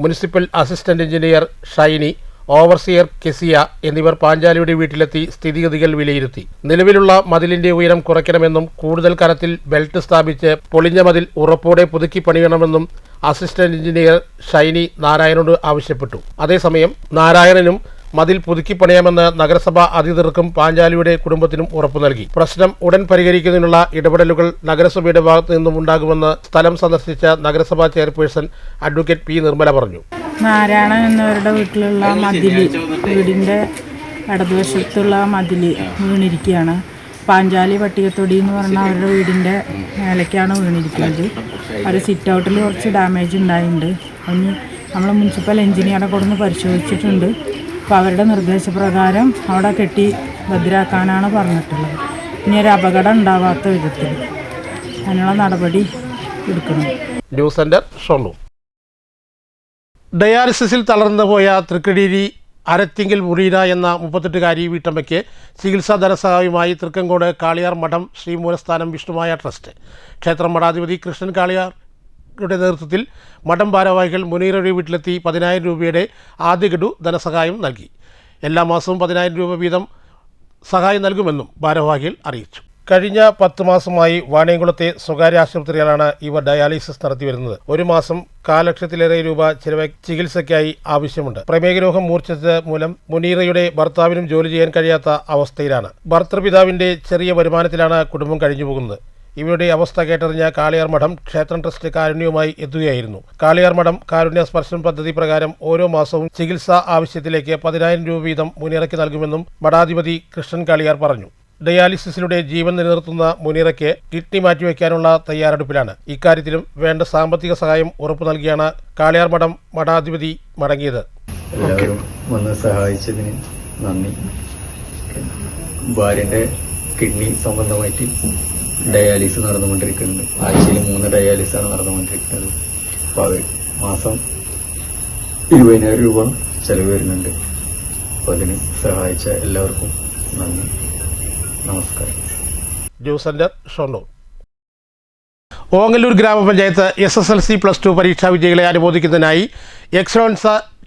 municipal assistant engineer Shiny, overseer Kezia എന്നിവർ പാഞ്ചാലിയുടെ വീട്ടിലെത്തി സ്ഥിതിഗതികൾ വിലയിരുത്തി. നിലവിലുള്ള മതിലിന്റെ ഉയരം കുറയ്ക്കണമെന്നും കൂടുതൽ കനത്തിൽ ബെൽറ്റ് സ്ഥാപിച്ച് പൊളിഞ്ഞ മതിൽ ഉറപ്പോടെ പുതുക്കി പണിയണമെന്നും അസിസ്റ്റന്റ് എഞ്ചിനീയർ ഷൈനി നാരായണനോട് ആവശ്യപ്പെട്ടു. അതേസമയം നാരായണനും മതിൽ പുതുക്കി പണിയാമെന്ന് നഗരസഭാ അധികൃതർക്കും പാഞ്ചാലിയുടെ കുടുംബത്തിനും ഉറപ്പു നൽകി. പ്രശ്നം ഉടൻ പരിഹരിക്കുന്നതിനുള്ള ഇടപെടലുകൾ നഗരസഭയുടെ ഭാഗത്തു നിന്നും ഉണ്ടാകുമെന്ന് സ്ഥലം സന്ദർശിച്ച നഗരസഭാ ചെയർപേഴ്സൺ അഡ്വക്കേറ്റ് പി നിർമ്മല പറഞ്ഞു. നാരായണൻ എന്നവരുടെ വീട്ടിലുള്ള മതില്, വീടിൻ്റെ ഇടതുവശത്തുള്ള മതില് വീണിരിക്കുകയാണ്. പാഞ്ചാലി പട്ടികത്തൊടി എന്ന് പറഞ്ഞാൽ അവരുടെ വീടിൻ്റെ മേലേക്കാണ് വീണിരിക്കുന്നത്. അവർ സിറ്റ് ഔട്ടിൽ കുറച്ച് ഡാമേജ് ഉണ്ടായിട്ടുണ്ട്. അതിന് നമ്മൾ മുനിസിപ്പൽ എഞ്ചിനീയറെ കൊടുന്ന് പരിശോധിച്ചിട്ടുണ്ട്. അപ്പോൾ അവരുടെ നിർദ്ദേശപ്രകാരം അവിടെ കെട്ടി ഭദ്രാക്കാനാണ് പറഞ്ഞിട്ടുള്ളത്. ഇനി ഒരു അപകടം ഉണ്ടാവാത്ത വിധത്തിൽ അതിനുള്ള നടപടി എടുക്കണം. News centre Shoranur. ഡയാലിസിസിൽ തളർന്നു പോയ തൃക്കടീരി അരത്തിങ്കിൽ മുറീന എന്ന 38-കാരി വീട്ടമ്മയ്ക്ക് ചികിത്സാ ധനസഹായവുമായി തൃക്കങ്കോട് കാളിയാർ മഠം ശ്രീമൂലസ്ഥാനം വിഷ്ണുമായ ട്രസ്റ്റ് ക്ഷേത്രം മഠാധിപതി കൃഷ്ണൻ കാളിയാറുടെ നേതൃത്വത്തിൽ മഠം ഭാരവാഹികൾ മുനീറയുടെ വീട്ടിലെത്തി 10,000 രൂപയുടെ ആദ്യ ഗഡു ധനസഹായം നൽകി. എല്ലാ മാസവും 10,000 രൂപ വീതം സഹായം നൽകുമെന്നും ഭാരവാഹികൾ അറിയിച്ചു. കഴിഞ്ഞ 10 മാസമായി വാണിയംകുളത്തെ സ്വകാര്യ ആശുപത്രിയിലാണ് ഇവർ ഡയാലിസിസ് നടത്തിവരുന്നത്. ഒരു മാസം 1,00,000 ലക്ഷത്തിലേറെ രൂപ ചികിത്സയ്ക്കായി ആവശ്യമുണ്ട്. പ്രമേഹ രോഗം മൂർച്ഛിച്ചത് മൂലം മുനീറയുടെ ഭർത്താവിനും ജോലി ചെയ്യാൻ കഴിയാത്ത അവസ്ഥയിലാണ്. ഭർത്തൃപിതാവിന്റെ ചെറിയ വരുമാനത്തിലാണ് കുടുംബം കഴിഞ്ഞുപോകുന്നത്. ഇവരുടെ അവസ്ഥ കേട്ടറിഞ്ഞ കാളിയാർ മഠം ക്ഷേത്രം ട്രസ്റ്റ് കാരുണ്യവുമായി എത്തുകയായിരുന്നു. കാളിയാർ മഠം കാരുണ്യ സ്പർശം പദ്ധതി പ്രകാരം ഓരോ മാസവും ചികിത്സാ ആവശ്യത്തിലേക്ക് 10,000 രൂപ വീതം മുനീറയ്ക്ക് നൽകുമെന്നും മഠാധിപതി കൃഷ്ണൻ കാളിയാർ പറഞ്ഞു. ഡയാലിസിസിലൂടെ ജീവൻ നിലനിർത്തുന്ന മുനീറയ്ക്ക് കിഡ്നി മാറ്റിവെക്കാനുള്ള തയ്യാറെടുപ്പിലാണ്. ഇക്കാര്യത്തിലും വേണ്ട സാമ്പത്തിക സഹായം ഉറപ്പു നൽകിയാണ് കാളിയാർ മഠം മഠാധിപതി മടങ്ങിയത്. എല്ലാവരും വന്ന് സഹായിച്ചതിന് നന്ദി. ഭാര്യന്റെ കിഡ്നി സംബന്ധമായിട്ട് ഡയാലിസിസ് നടന്നുകൊണ്ടിരിക്കുന്നുണ്ട്. ആഴ്ചയിൽ 3 ഡയാലിസാണ് നടന്നുകൊണ്ടിരിക്കുന്നത്. അപ്പോൾ അത് മാസം 20,000 രൂപ ചെലവ് വരുന്നുണ്ട്. അപ്പോൾ അതിന് സഹായിച്ച എല്ലാവർക്കും നന്ദി. നമസ്കാരം. News centre Shoranur. ഓങ്ങല്ലൂർ ഗ്രാമപഞ്ചായത്ത് SSLC+2 പരീക്ഷാ വിജയികളെ അനുമോദിക്കുന്നതിനായി എക്സലൻസ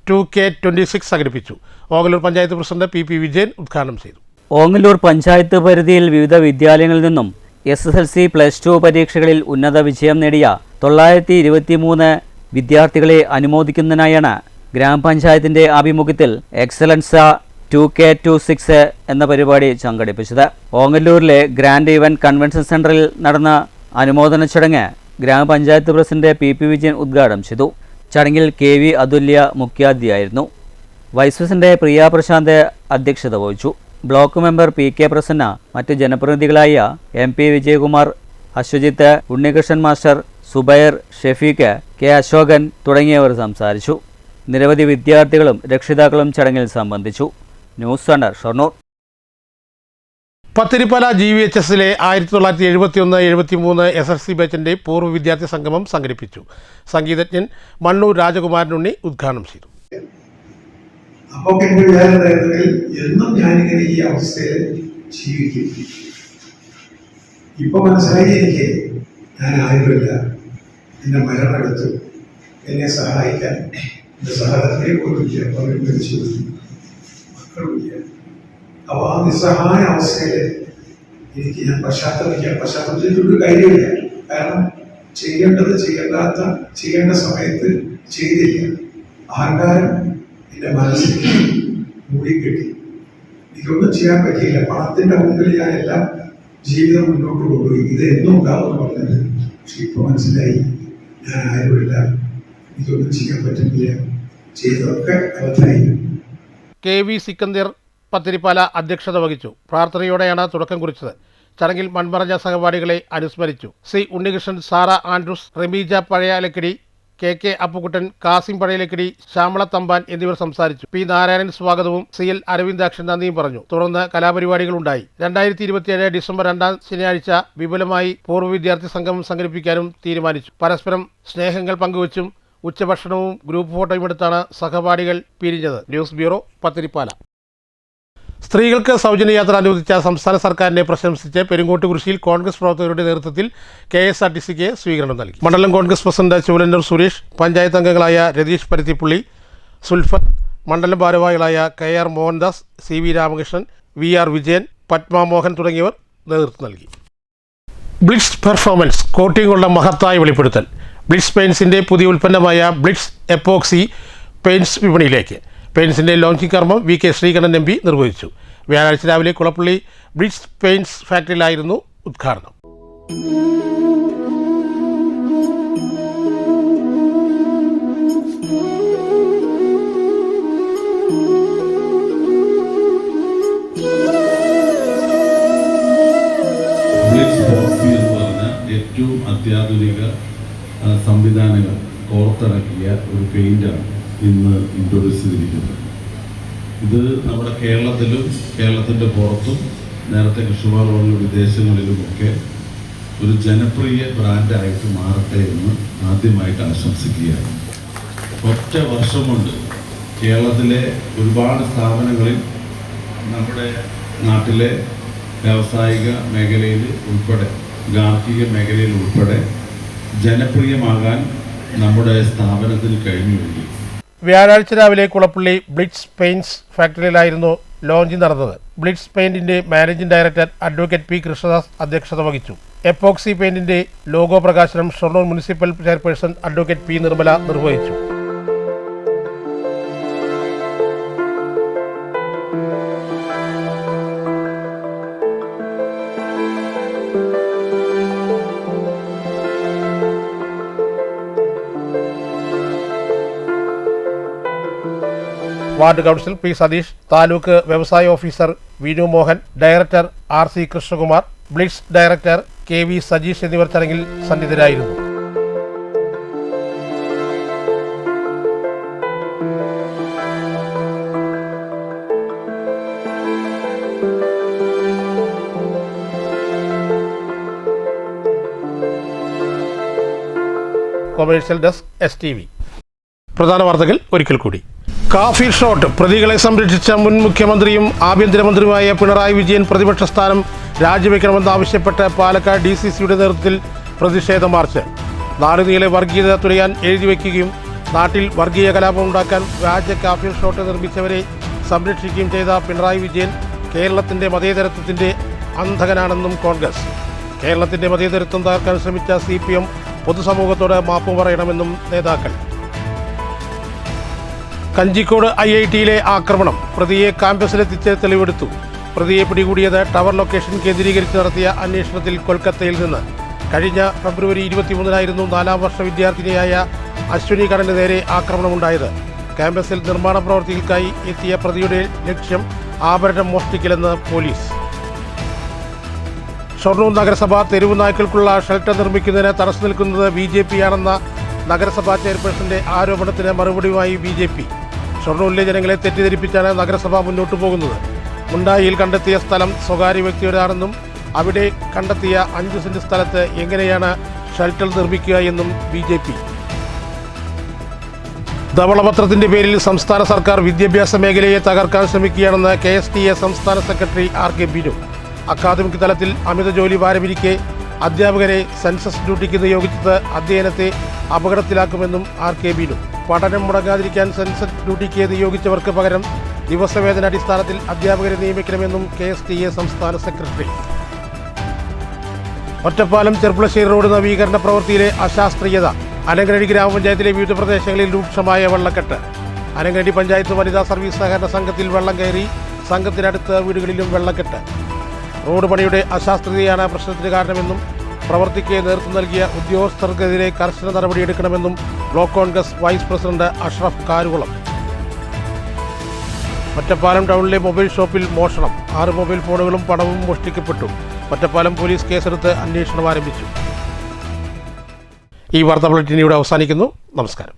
2K26 സംഘടിപ്പിച്ചു. ഓങ്ങല്ലൂർ പഞ്ചായത്ത് പ്രസിഡന്റ് PP വിജയൻ ഉദ്ഘാടനം ചെയ്തു. ഓങ്ങല്ലൂർ പഞ്ചായത്ത് പരിധിയിൽ വിവിധ വിദ്യാലയങ്ങളിൽ നിന്നും SSLC+2 പരീക്ഷകളിൽ ഉന്നത വിജയം നേടിയ 923 വിദ്യാർത്ഥികളെ അനുമോദിക്കുന്നതിനായാണ് ഗ്രാമപഞ്ചായത്തിന്റെ ആഭിമുഖ്യത്തിൽ എക്സലൻസ 2K26 എന്ന പരിപാടി സംഘടിപ്പിച്ചത്. ഓങ്ങല്ലൂരിലെ ഗ്രാൻഡ് ഇവന്റ് കൺവെൻഷൻ സെന്ററിൽ നടന്ന അനുമോദന ചടങ്ങ് ഗ്രാമപഞ്ചായത്ത് പ്രസിഡന്റ് PP വിജയൻ ഉദ്ഘാടനം ചെയ്തു. ചടങ്ങിൽ KV അതുല്യ മുഖ്യാതിഥിയായിരുന്നു. വൈസ് പ്രസിഡന്റ് പ്രിയ പ്രശാന്ത് അധ്യക്ഷത വഹിച്ചു. ബ്ലോക്ക് മെമ്പർ PK പ്രസന്ന, മറ്റ് ജനപ്രതിനിധികളായ MP Vijayakumar, Aswajith, Unnikrishnan master, Zubair, Shefeeq, K Ashokan തുടങ്ങിയവർ സംസാരിച്ചു. നിരവധി വിദ്യാർത്ഥികളും രക്ഷിതാക്കളും ചടങ്ങിൽ സംബന്ധിച്ചു. News centre Shoranur. പത്തിരിപ്പാല GVHSലെ 1971-73 SSLC ബാച്ചിന്റെ പൂർവ്വ വിദ്യാർത്ഥി സംഗമം സംഘടിപ്പിച്ചു. സംഗീതജ്ഞൻ മണ്ണൂർ രാജകുമാരനുണ്ണി ഉദ്ഘാടനം ചെയ്തു. അപ്പോൾ എന്റെ വിചാരമായിരുന്നെങ്കിൽ എന്നും ഞാനിങ്ങനെ ഈ അവസ്ഥയിൽ ജീവിക്കും. ഇപ്പൊ മനസ്സിലായി എനിക്ക് ഞാൻ ആരുമില്ല, എന്റെ മരണമെടുത്തു എന്നെ സഹായിക്കാൻ എന്റെ സഹോദരനെ പോലുമില്ല, അവരും മരിച്ചു, മക്കളുമില്ല. അപ്പൊ ആ നിസ്സഹായ അവസ്ഥയിൽ എനിക്ക് ഞാൻ പശ്ചാത്തലത്തിലൊരു കാര്യമില്ല. കാരണം ചെയ്യേണ്ടത് ചെയ്യേണ്ട സമയത്ത് ചെയ്തില്ല. അഹങ്കാരം എന്റെ മനസ്സിൽ മൂടിക്കെട്ടി. എനിക്കൊന്നും ചെയ്യാൻ പറ്റിയില്ല. പണത്തിന്റെ മുമ്പിൽ ഞാൻ എല്ലാം ജീവിതം മുന്നോട്ട് കൊണ്ടുപോയി. ഇത് എന്നും ഉണ്ടാവുമെന്ന് പറഞ്ഞത്. പക്ഷെ ഇപ്പൊ മനസ്സിലായി ഞാൻ ആരുമില്ല, എനിക്കൊന്നും ചെയ്യാൻ പറ്റുന്നില്ല, ചെയ്തതൊക്കെ അബദ്ധമായി. KV സിക്കന്ദർ പത്തിരിപ്പാല അധ്യക്ഷത വഹിച്ചു. പ്രാർത്ഥനയോടെയാണ് തുടക്കം കുറിച്ചത്. ചടങ്ങിൽ മൺമറഞ്ഞ സഹപാഠികളെ അനുസ്മരിച്ചു. C ഉണ്ണികൃഷ്ണൻ, സാറ ആൻഡ്രൂസ്, റമീജ പഴയാലക്കടി, KK അപ്പുക്കുട്ടൻ, കാസിം പഴയലക്കടി, ശ്യാമള തമ്പാൻ എന്നിവർ സംസാരിച്ചു. P നാരായണൻ സ്വാഗതവും CL അരവിന്ദാക്ഷൻ നന്ദിയും പറഞ്ഞു. തുടർന്ന് കലാപരിപാടികളുണ്ടായി. 2027 ഡിസംബർ 2 ശനിയാഴ്ച വിപുലമായി പൂർവ്വ വിദ്യാർത്ഥി സംഗമം സംഘടിപ്പിക്കാനും തീരുമാനിച്ചു. പരസ്പരം സ്നേഹങ്ങൾ പങ്കുവച്ചും ഉച്ചഭക്ഷണവും ഗ്രൂപ്പ് ഫോട്ടോയും എടുത്താണ് സഹപാഠികൾ പിരിഞ്ഞത്. News bureau, Pathirippala. സ്ത്രീകൾക്ക് സൗജന്യ യാത്ര അനുവദിച്ച സംസ്ഥാന സർക്കാരിനെ പ്രശംസിച്ച് പെരുങ്കോട്ടുകുരിശിയിൽ കോൺഗ്രസ് പ്രവർത്തകരുടെ നേതൃത്വത്തിൽ KSRTCക്ക് സ്വീകരണം നൽകി. മണ്ഡലം കോൺഗ്രസ് പ്രസിഡന്റ് ചൂലന്നൂർ സുരേഷ്, പഞ്ചായത്ത് അംഗങ്ങളായ രതീഷ് പരുത്തിപ്പുള്ളി, സുൽഫത്ത്, മണ്ഡലം ഭാരവാഹികളായ KR Mohandas, CV Ramakrishnan, VR Vijayan, Padma Mohan തുടങ്ങിയവർ നേതൃത്വം നൽകി. ബ്ലിറ്റ്സ് പെർഫോമൻസ് കോട്ടിങ്ങുള്ള മഹത്തായ വെളിപ്പെടുത്തൽ. ബ്ലിറ്റ്സ് പെയിൻസിൻ്റെ പുതിയ ഉൽപ്പന്നമായ ബ്ലിറ്റ്സ് എപ്പോക്സി പെയിൻറ്റ്സ് വിപണിയിലേക്ക്. പെയിൻറ്റ്സിൻ്റെ ലോഞ്ചിങ് കർമ്മം V K Sreekandan M P നിർവഹിച്ചു. വ്യാഴാഴ്ച രാവിലെ കുളപ്പള്ളി ബ്ലിറ്റ്സ് പെയിൻറ്റ്സ് ഫാക്ടറിയിലായിരുന്നു ഉദ്ഘാടനം. ഏറ്റവും അത്യാധുനിക സംവിധാനങ്ങൾ കോർത്തിറക്കിയ ഒരു പെയിന്റാണ് ഇന്ന് ഇൻട്രൊഡ്യൂസ് ചെയ്തിരിക്കുന്നത്. ഇത് നമ്മുടെ കേരളത്തിലും കേരളത്തിൻ്റെ പുറത്തും നേരത്തെ കൃഷ്ണകുമാർ പോലുള്ള വിദേശങ്ങളിലുമൊക്കെ ഒരു ജനപ്രിയ ബ്രാൻഡായിട്ട് മാറട്ടെ എന്ന് ആദ്യമായിട്ട് ആശംസിക്കുകയാണ്. ഒറ്റ വർഷം കൊണ്ട് കേരളത്തിലെ ഒരുപാട് സ്ഥാപനങ്ങളിൽ നമ്മുടെ നാട്ടിലെ വ്യാവസായിക മേഖലയിൽ ഉൾപ്പെടെ ഗാർഹിക മേഖലയിൽ ഉൾപ്പെടെ ജനപ്രിയമാകാൻ നമ്മുടെ സ്ഥാപനത്തിന് കഴിഞ്ഞുവെങ്കിൽ. വ്യാഴാഴ്ച രാവിലെ കുളപ്പള്ളി ബ്ലിറ്റ്സ് പെയിൻറ്റ്സ് ഫാക്ടറിയിലായിരുന്നു ലോഞ്ചിങ് നടന്നത്. ബ്ലിറ്റ്സ് പെയിന്റിന്റെ managing director advocate P Krishnadas അധ്യക്ഷത വഹിച്ചു. എപ്പോക്സി പെയിന്റിന്റെ ലോഗോ പ്രകാശനം Shoranur municipal chairperson advocate P Nirmala നിർവഹിച്ചു. Ward council P Satheesh, taluk വ്യവസായ officer Vinu Mohan, director R C Krishnakumar, Blitz director K V Sajeesh എന്നിവർ ചടങ്ങിൽ സന്നിഹിതരായിരുന്നു. Commercial desk STV. പ്രധാന വാർത്തകൾ ഒരിക്കൽ കൂടി. കാഫി ഷോട്ട് പ്രതികളെ സംരക്ഷിച്ച മുൻ മുഖ്യമന്ത്രിയും ആഭ്യന്തരമന്ത്രിയുമായ പിണറായി വിജയൻ പ്രതിപക്ഷ സ്ഥാനം രാജിവെക്കണമെന്നാവശ്യപ്പെട്ട് പാലക്കാട് DCCയുടെ നേതൃത്വത്തിൽ പ്രതിഷേധ മാർച്ച്. നാടുനീളെ വർഗീയത തുരയാൻ എഴുതിവെക്കുകയും നാട്ടിൽ വർഗീയ കലാപം ഉണ്ടാക്കാൻ വ്യാജ കാഫി ഷോട്ട് നിർമ്മിച്ചവരെ സംരക്ഷിക്കുകയും ചെയ്ത പിണറായി വിജയൻ കേരളത്തിൻ്റെ മതേതരത്വത്തിൻ്റെ അന്ധകനാണെന്നും കോൺഗ്രസ്. കേരളത്തിൻ്റെ മതേതരത്വം തകർക്കാൻ ശ്രമിച്ച CPM പൊതുസമൂഹത്തോട് മാപ്പ് പറയണമെന്നും നേതാക്കൾ. കഞ്ചിക്കോട് IITയിലെ ആക്രമണം, പ്രതിയെ ക്യാമ്പസിലെത്തിച്ച് തെളിവെടുത്തു. പ്രതിയെ പിടികൂടിയത് ടവർ ലൊക്കേഷൻ കേന്ദ്രീകരിച്ച് നടത്തിയ അന്വേഷണത്തിൽ കൊൽക്കത്തയിൽ നിന്ന്. കഴിഞ്ഞ ഫെബ്രുവരി 23-നായിരുന്നു 4ാം വർഷ വിദ്യാർത്ഥിനിയായ അശ്വിനി കടന് നേരെ ആക്രമണമുണ്ടായത്. ക്യാമ്പസിൽ നിർമ്മാണ പ്രവൃത്തികൾക്കായി എത്തിയ പ്രതിയുടെ ലക്ഷ്യം ആഭരണം മോഷ്ടിക്കലെന്ന് പോലീസ്. ഷൊർണൂർ നഗരസഭ തെരുവ് നായ്ക്കൾക്കുള്ള ഷെൽട്ടർ നിർമ്മിക്കുന്നതിന് തടസ്സം നിൽക്കുന്നത് BJP ആണെന്ന നഗരസഭാ ചെയർപേഴ്സന്റെ ആരോപണത്തിന് മറുപടിയുമായി BJP. ഷൊർണൂരിലെ ജനങ്ങളെ തെറ്റിദ്ധരിപ്പിച്ചാണ് നഗരസഭ മുന്നോട്ടു പോകുന്നത്. മുണ്ടായിയിൽ കണ്ടെത്തിയ സ്ഥലം സ്വകാര്യ വ്യക്തിയുടേതാണെന്നും അവിടെ കണ്ടെത്തിയ 5 സെന്റ് സ്ഥലത്ത് എങ്ങനെയാണ് ഷെൽട്ടർ നിർമ്മിക്കുക എന്നും BJP. ധവളപത്രത്തിന്റെ പേരിൽ സംസ്ഥാന സർക്കാർ വിദ്യാഭ്യാസ മേഖലയെ തകർക്കാൻ ശ്രമിക്കുകയാണെന്ന് KSTA സംസ്ഥാന സെക്രട്ടറി RK ബിനു. അക്കാദമിക് തലത്തിൽ അമിത ജോലി ഭാരമിരിക്കെ അധ്യാപകരെ സെൻസസ് ഡ്യൂട്ടിക്ക് നിയോഗിച്ചത് അധ്യയനത്തെ അപകടത്തിലാക്കുമെന്നും RK ബിനു. പഠനം മുടങ്ങാതിരിക്കാൻ സെൻസസ് ഡ്യൂട്ടിക്ക് നിയോഗിച്ചവർക്ക് പകരം ദിവസവേതന അടിസ്ഥാനത്തിൽ അധ്യാപകരെ നിയമിക്കണമെന്നും KSTA സംസ്ഥാന സെക്രട്ടറി. ഒറ്റപ്പാലം ചെർപ്പുളശ്ശേരി റോഡ് നവീകരണ പ്രവൃത്തിയിലെ അശാസ്ത്രീയത. അനങ്കനടി ഗ്രാമപഞ്ചായത്തിലെ വിവിധ പ്രദേശങ്ങളിൽ രൂക്ഷമായ വെള്ളക്കെട്ട്. അനങ്കനടി പഞ്ചായത്ത് വനിതാ സർവീസ് സഹകരണ സംഘത്തിൽ വെള്ളം കയറി. സംഘത്തിനടുത്ത് വീടുകളിലും വെള്ളക്കെട്ട്. റോഡ് പണിയുടെ അശാസ്ത്രീയതയാണ് പ്രശ്നത്തിന് കാരണമെന്നും പ്രവൃത്തിക്ക് നേതൃത്വം നൽകിയ ഉദ്യോഗസ്ഥർക്കെതിരെ കർശന നടപടിയെടുക്കണമെന്നും block Congress vice president Ashraf Karukulam. Ottapalam ടൗണിലെ മൊബൈൽ ഷോപ്പിൽ മോഷണം. 6 മൊബൈൽ ഫോണുകളും പണവും മോഷ്ടിക്കപ്പെട്ടു. ഒറ്റപ്പാലം പോലീസ് കേസെടുത്ത് അന്വേഷണം ആരംഭിച്ചു. ഈ വാർത്താ ബുള്ളറ്റിൻ ഇവിടെ അവസാനിക്കുന്നു. നമസ്കാരം.